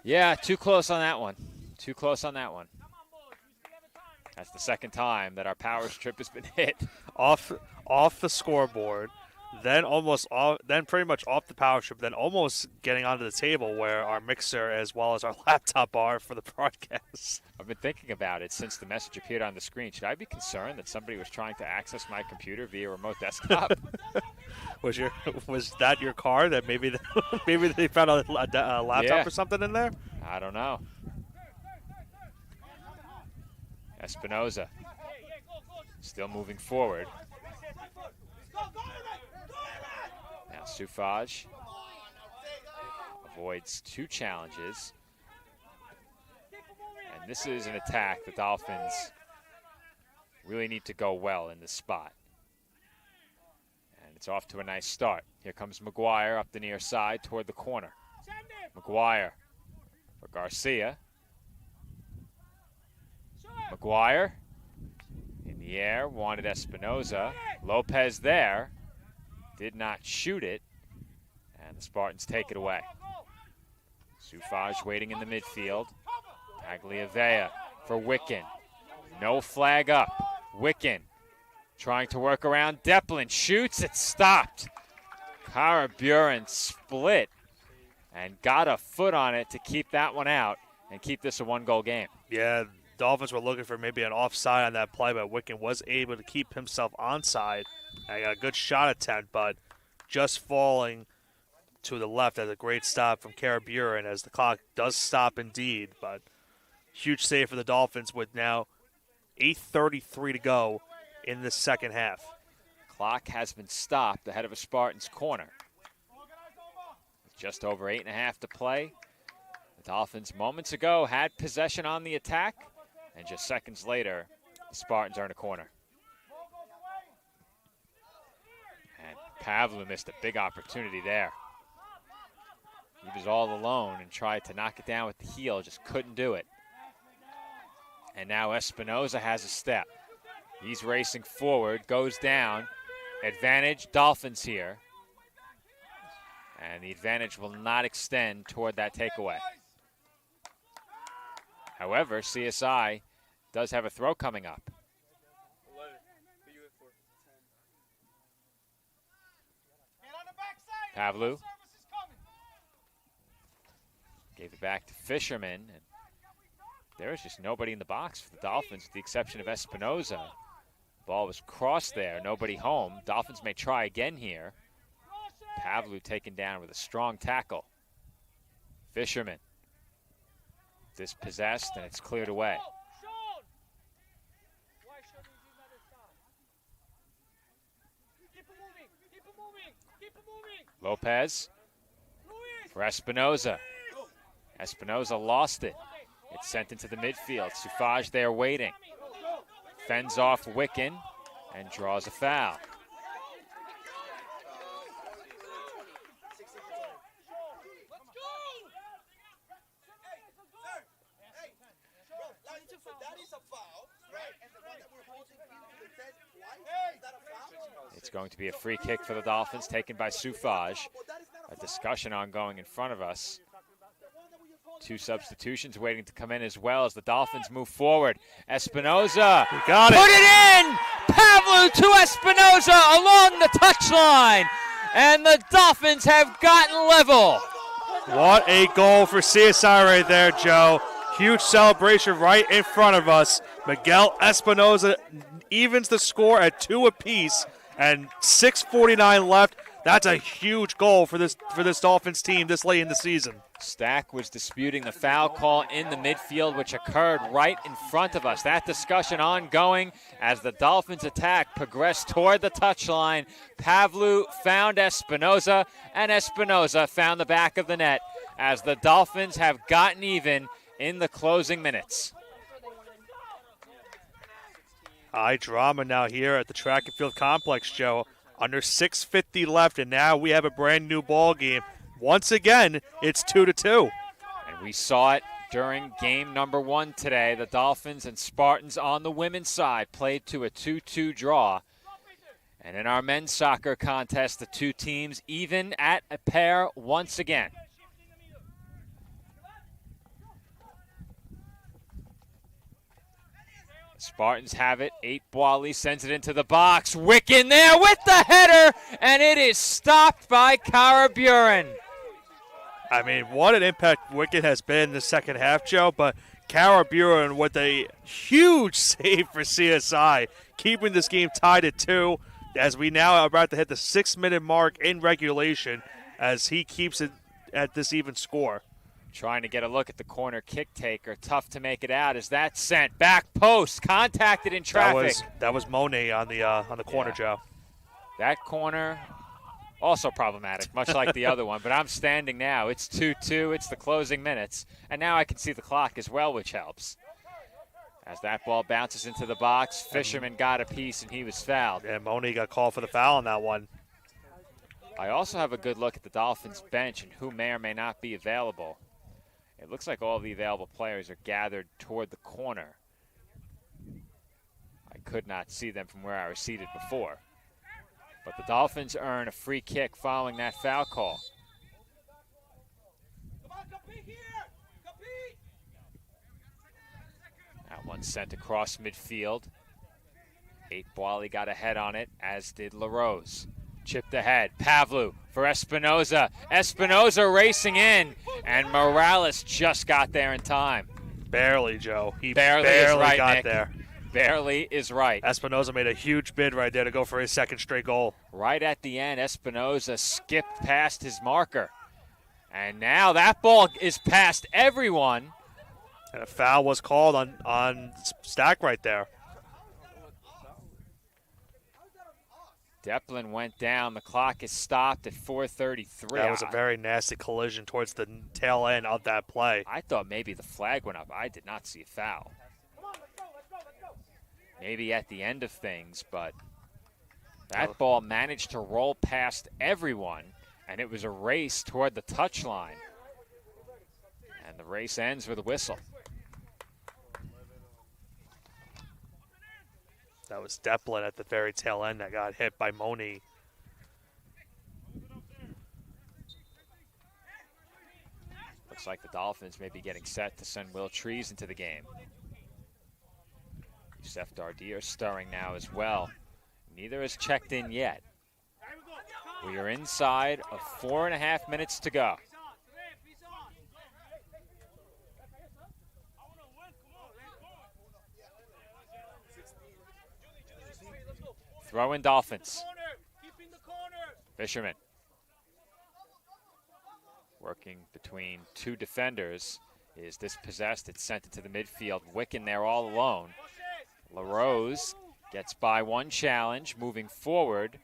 Yeah, too close on that one. Too close on that one. That's the second time that our power strip has been hit. Off the scoreboard, then pretty much off the power strip, then almost getting onto the table where our mixer as well as our laptop are for the broadcast. I've been thinking about it since the message appeared on the screen. Should I be concerned that somebody was trying to access my computer via remote desktop? Was that your car that maybe they found a laptop or something in there? I don't know. Espinoza still moving forward. Now Sufaj avoids two challenges. And this is an attack the Dolphins really need to go well in this spot. And it's off to a nice start. Here comes McGuire up the near side toward the corner. McGuire for Garcia. McGuire in the air, wanted Espinoza. Lopez there, did not shoot it, and the Spartans take it away. Sufaj waiting in the midfield. Tagliavea for Wicken. No flag up. Wicken trying to work around Deplin. Shoots, it's stopped. Karaburin split and got a foot on it to keep that one out and keep this a one-goal game. Yeah, Dolphins were looking for maybe an offside on that play, but Wicken was able to keep himself onside. And got a good shot attempt, but just falling to the left as a great stop from Karaburin as the clock does stop indeed. But huge save for the Dolphins with now 8:33 to go in the second half. Clock has been stopped ahead of a Spartans corner. With just over 8.5 to play. The Dolphins moments ago had possession on the attack, and just seconds later, the Spartans are in a corner. And Pavlu missed a big opportunity there. He was all alone and tried to knock it down with the heel, just couldn't do it. And now Espinoza has a step. He's racing forward, goes down. Advantage, Dolphins here. And the advantage will not extend toward that takeaway. However, CSI does have a throw coming up. Pavlu gave it back to Fisherman. And there was just nobody in the box for the Dolphins with the exception of Espinoza. Ball was crossed there, nobody home. Dolphins may try again here. Pavlu taken down with a strong tackle. Fisherman dispossessed, and it's cleared away. Lopez for Espinoza. Espinoza lost it. It's sent into the midfield. Sufaj there waiting. Fends off Wicken and draws a foul. It's going to be a free kick for the Dolphins, taken by Sufaj. A discussion ongoing in front of us. Two substitutions waiting to come in as well as the Dolphins move forward. Espinoza got it. Put it in! Pavlu to Espinoza along the touchline. And the Dolphins have gotten level. What a goal for CSI right there, Joe. Huge celebration right in front of us. Miguel Espinoza evens the score at 2 apiece, and 6:49 left. That's a huge goal for this Dolphins team this late in the season. Stack was disputing the foul call in the midfield, which occurred right in front of us. That discussion ongoing as the Dolphins attack progressed toward the touchline. Pavlu found Espinoza, and Espinoza found the back of the net as the Dolphins have gotten even in the closing minutes. High drama now here at the track and field complex, Joe. Under 6:50 left, and now we have a brand new ball game. Once again, it's 2-2. And we saw it during game number 1 today. The Dolphins and Spartans on the women's side played to a 2-2 draw. And in our men's soccer contest, the two teams even at a pair once again. Spartans have it. 8 Boily sends it into the box. Wick in there with the header, and it is stopped by Cara Buren. I mean, what an impact Wicket has been in the second half, Joe, but Cara Buren with a huge save for CSI, keeping this game tied at 2 as we now are about to hit the 6-minute mark in regulation as he keeps it at this even score. Trying to get a look at the corner kick taker. Tough to make it out as that's sent. Back post, contacted in traffic. That was Monet on the corner, Yeah. Joe. That corner, also problematic, much like the other one. But I'm standing now. It's 2-2. It's the closing minutes. And now I can see the clock as well, which helps. As that ball bounces into the box, Fisherman got a piece and he was fouled. And Monet got called for the foul on that one. I also have a good look at the Dolphins bench and who may or may not be available. It looks like all the available players are gathered toward the corner. I could not see them from where I was seated before. But the Dolphins earn a free kick following that foul call. That one sent across midfield. 8 Boily got a head on it, as did LaRose. Chipped ahead. Pavlu for Espinoza. Espinoza racing in, and Morales just got there in time. Barely, Joe. He Barely is right, got Nick. there. Barely is right. Espinoza made a huge bid right there to go for his second straight goal. Right at the end, Espinoza skipped past his marker. And now that ball is past everyone. And a foul was called on Stack right there. Deplin went down. The clock is stopped at 4:33. That was a very nasty collision towards the tail end of that play. I thought maybe the flag went up. I did not see a foul. Maybe at the end of things, but that ball managed to roll past everyone, and it was a race toward the touchline. And the race ends with a whistle. That was Deplin at the very tail end that got hit by Moni. Looks like the Dolphins may be getting set to send Will Trees into the game. Youssef Dardier stirring now as well. Neither has checked in yet. We are inside of 4.5 minutes to go. Throw in Dolphins. Fisherman. Working between 2 defenders. Is dispossessed. It's sent into the midfield. Wicken there all alone. LaRose gets by one challenge, moving forward,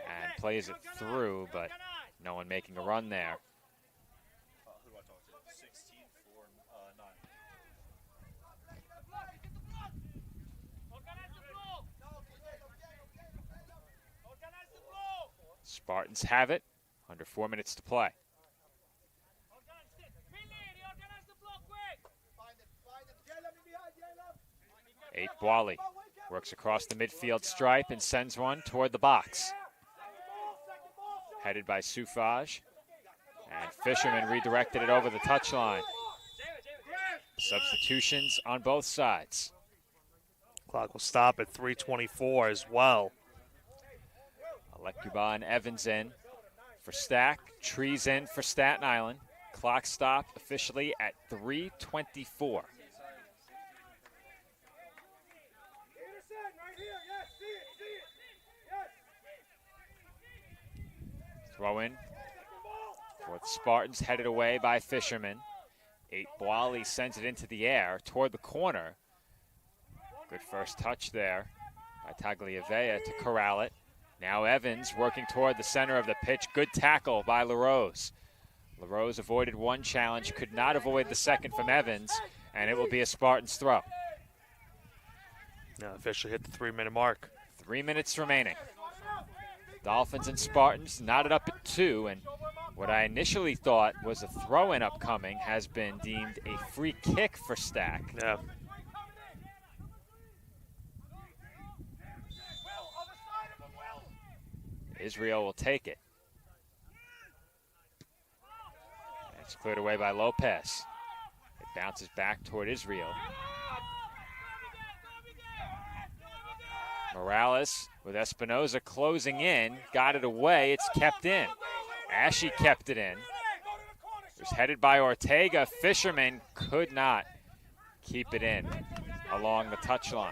and plays it through, but no one making a run there. Spartans have it. Under 4 minutes to play. Eight Boily works across the midfield stripe and sends one toward the box. Headed by Soufage. And Fisherman redirected it over the touchline. Substitutions on both sides. Clock will stop at 3:24 as well. Alekuba and Evans in for Stack. Trees in for Staten Island. Clock stopped officially at 3:24. Throw in for the Spartans, headed away by Fisherman. 8 Boily sends it into the air toward the corner. Good first touch there by Tagliavea to corral it. Now Evans working toward the center of the pitch. Good tackle by LaRose. LaRose avoided one challenge, could not avoid the second from Evans, and it will be a Spartans throw. Now officially hit the 3-minute mark. 3 minutes remaining. Dolphins and Spartans knotted up at 2, and what I initially thought was a throw-in upcoming has been deemed a free kick for Stack. Yeah. Israel will take it. It's cleared away by Lopez. It bounces back toward Israel. Morales with Espinoza closing in, got it away, it's kept in. Ashe kept it in. It was headed by Ortega. Fisherman could not keep it in along the touchline.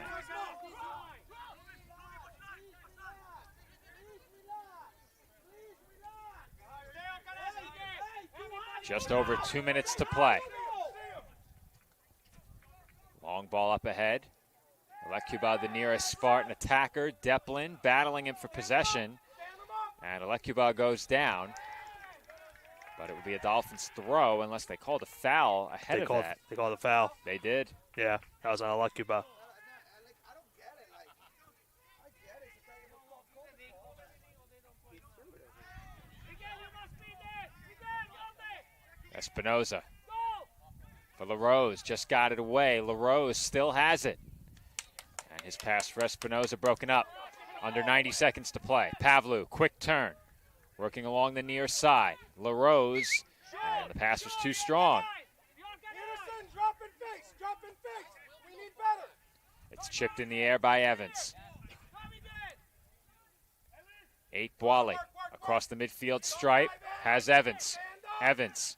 Just over 2 minutes to play. Long ball up ahead. Alekuba, the nearest Spartan attacker. Deplin battling him for possession. And Alekuba goes down. But it would be a Dolphins throw unless they called a foul ahead of that. They called a foul. They did. Yeah, that was on Alekuba. Espinoza for LaRose, just got it away. LaRose still has it. And his pass for Espinoza broken up. Under 90 seconds to play. Pavlou, quick turn. Working along the near side. LaRose, and the pass was too strong. It's chipped in the air by Evans. 8 Boile across the midfield stripe. Has Evans. Evans.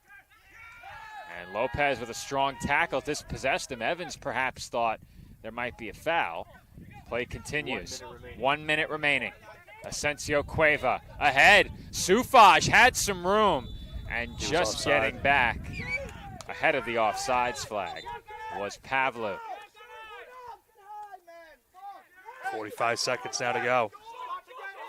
And Lopez with a strong tackle dispossessed him. Evans perhaps thought there might be a foul. Play continues. 1 minute remaining. Asensio Cueva ahead. Sufaj had some room and just getting back ahead of the offsides flag was Pavlou. 45 seconds now to go.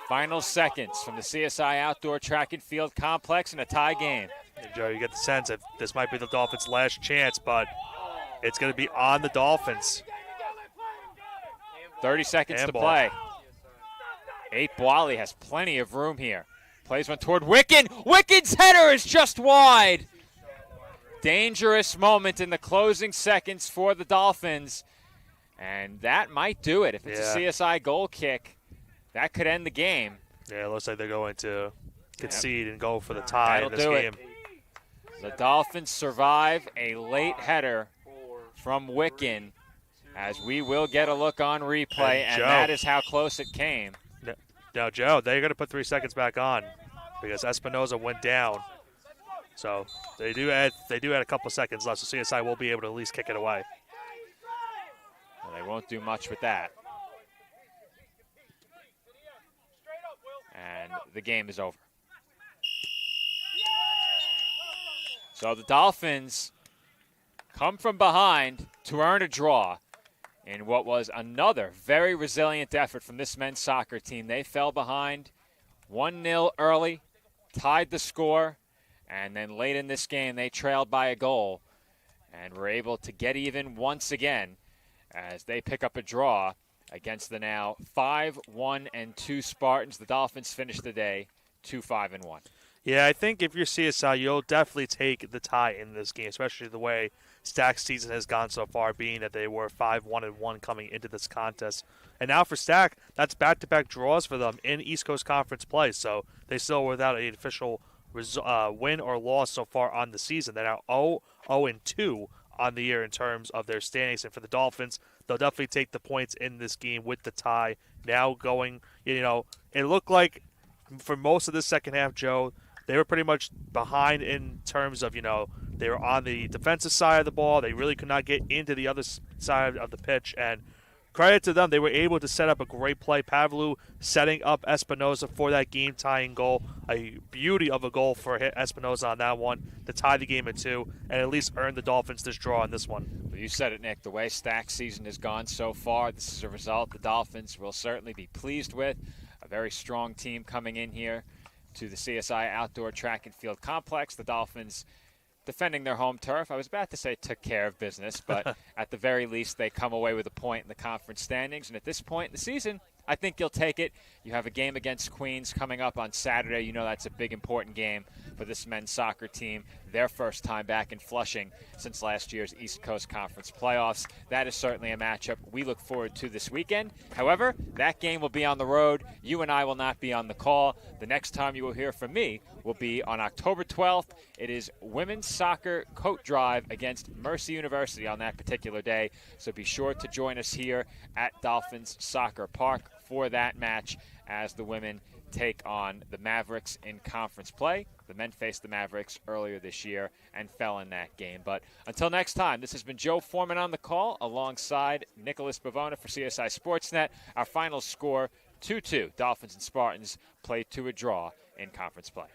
Final seconds from the CSI Outdoor Track and Field Complex in a tie game. And Joe, you get the sense that this might be the Dolphins' last chance, but it's going to be on the Dolphins. 30 seconds to play. 8 Boile has plenty of room here. Plays one toward Wicken. Wicken's header is just wide. Dangerous moment in the closing seconds for the Dolphins. And that might do it. If it's a CSI goal kick, that could end the game. Yeah, it looks like they're going to concede and go for the tie in this game. The Dolphins survive a late header from Wicken, as we will get a look on replay, and that is how close it came. Now, Joe, they're going to put 3 seconds back on because Espinoza went down. So they do add a couple seconds left, so CSI will be able to at least kick it away. Well, they won't do much with that. And the game is over. So the Dolphins come from behind to earn a draw in what was another very resilient effort from this men's soccer team. They fell behind 1-0 early, tied the score, and then late in this game they trailed by a goal and were able to get even once again as they pick up a draw against the now 5-1-2 Spartans. The Dolphins finish the day 2-5-1. Yeah, I think if you're CSI, you'll definitely take the tie in this game, especially the way Stack's season has gone so far, being that they were 5-1-1 coming into this contest. And now for Stack, that's back-to-back draws for them in East Coast Conference play, so they still without an official win or loss so far on the season. They're now 0-2 on the year in terms of their standings. And for the Dolphins, they'll definitely take the points in this game with the tie. Now going, it looked like for most of the second half, Joe, they were pretty much behind in terms of, they were on the defensive side of the ball. They really could not get into the other side of the pitch. And credit to them, they were able to set up a great play. Pavlou setting up Espinoza for that game-tying goal. A beauty of a goal for Espinoza on that one to tie the game at 2 and at least earn the Dolphins this draw on this one. Well, you said it, Nick. The way Stack's season has gone so far, this is a result the Dolphins will certainly be pleased with. A very strong team coming in here to the CSI Outdoor Track and Field Complex. The Dolphins defending their home turf. I was about to say took care of business, but at the very least they come away with a point in the conference standings. And at this point in the season, I think you'll take it. You have a game against Queens coming up on Saturday. You know that's a big, important game for this men's soccer team. Their first time back in Flushing since last year's East Coast Conference playoffs. That is certainly a matchup we look forward to this weekend. However, that game will be on the road. You and I will not be on the call. The next time you will hear from me will be on October 12th. It is women's soccer coat drive against Mercy University on that particular day. So be sure to join us here at Dolphins Soccer Park for that match as the women take on the Mavericks in conference play. The men faced the Mavericks earlier this year and fell in that game. But until next time, this has been Joe Foreman on the call alongside Nicholas Bavona for CSI Sportsnet. Our final score, 2-2. Dolphins and Spartans play to a draw in conference play.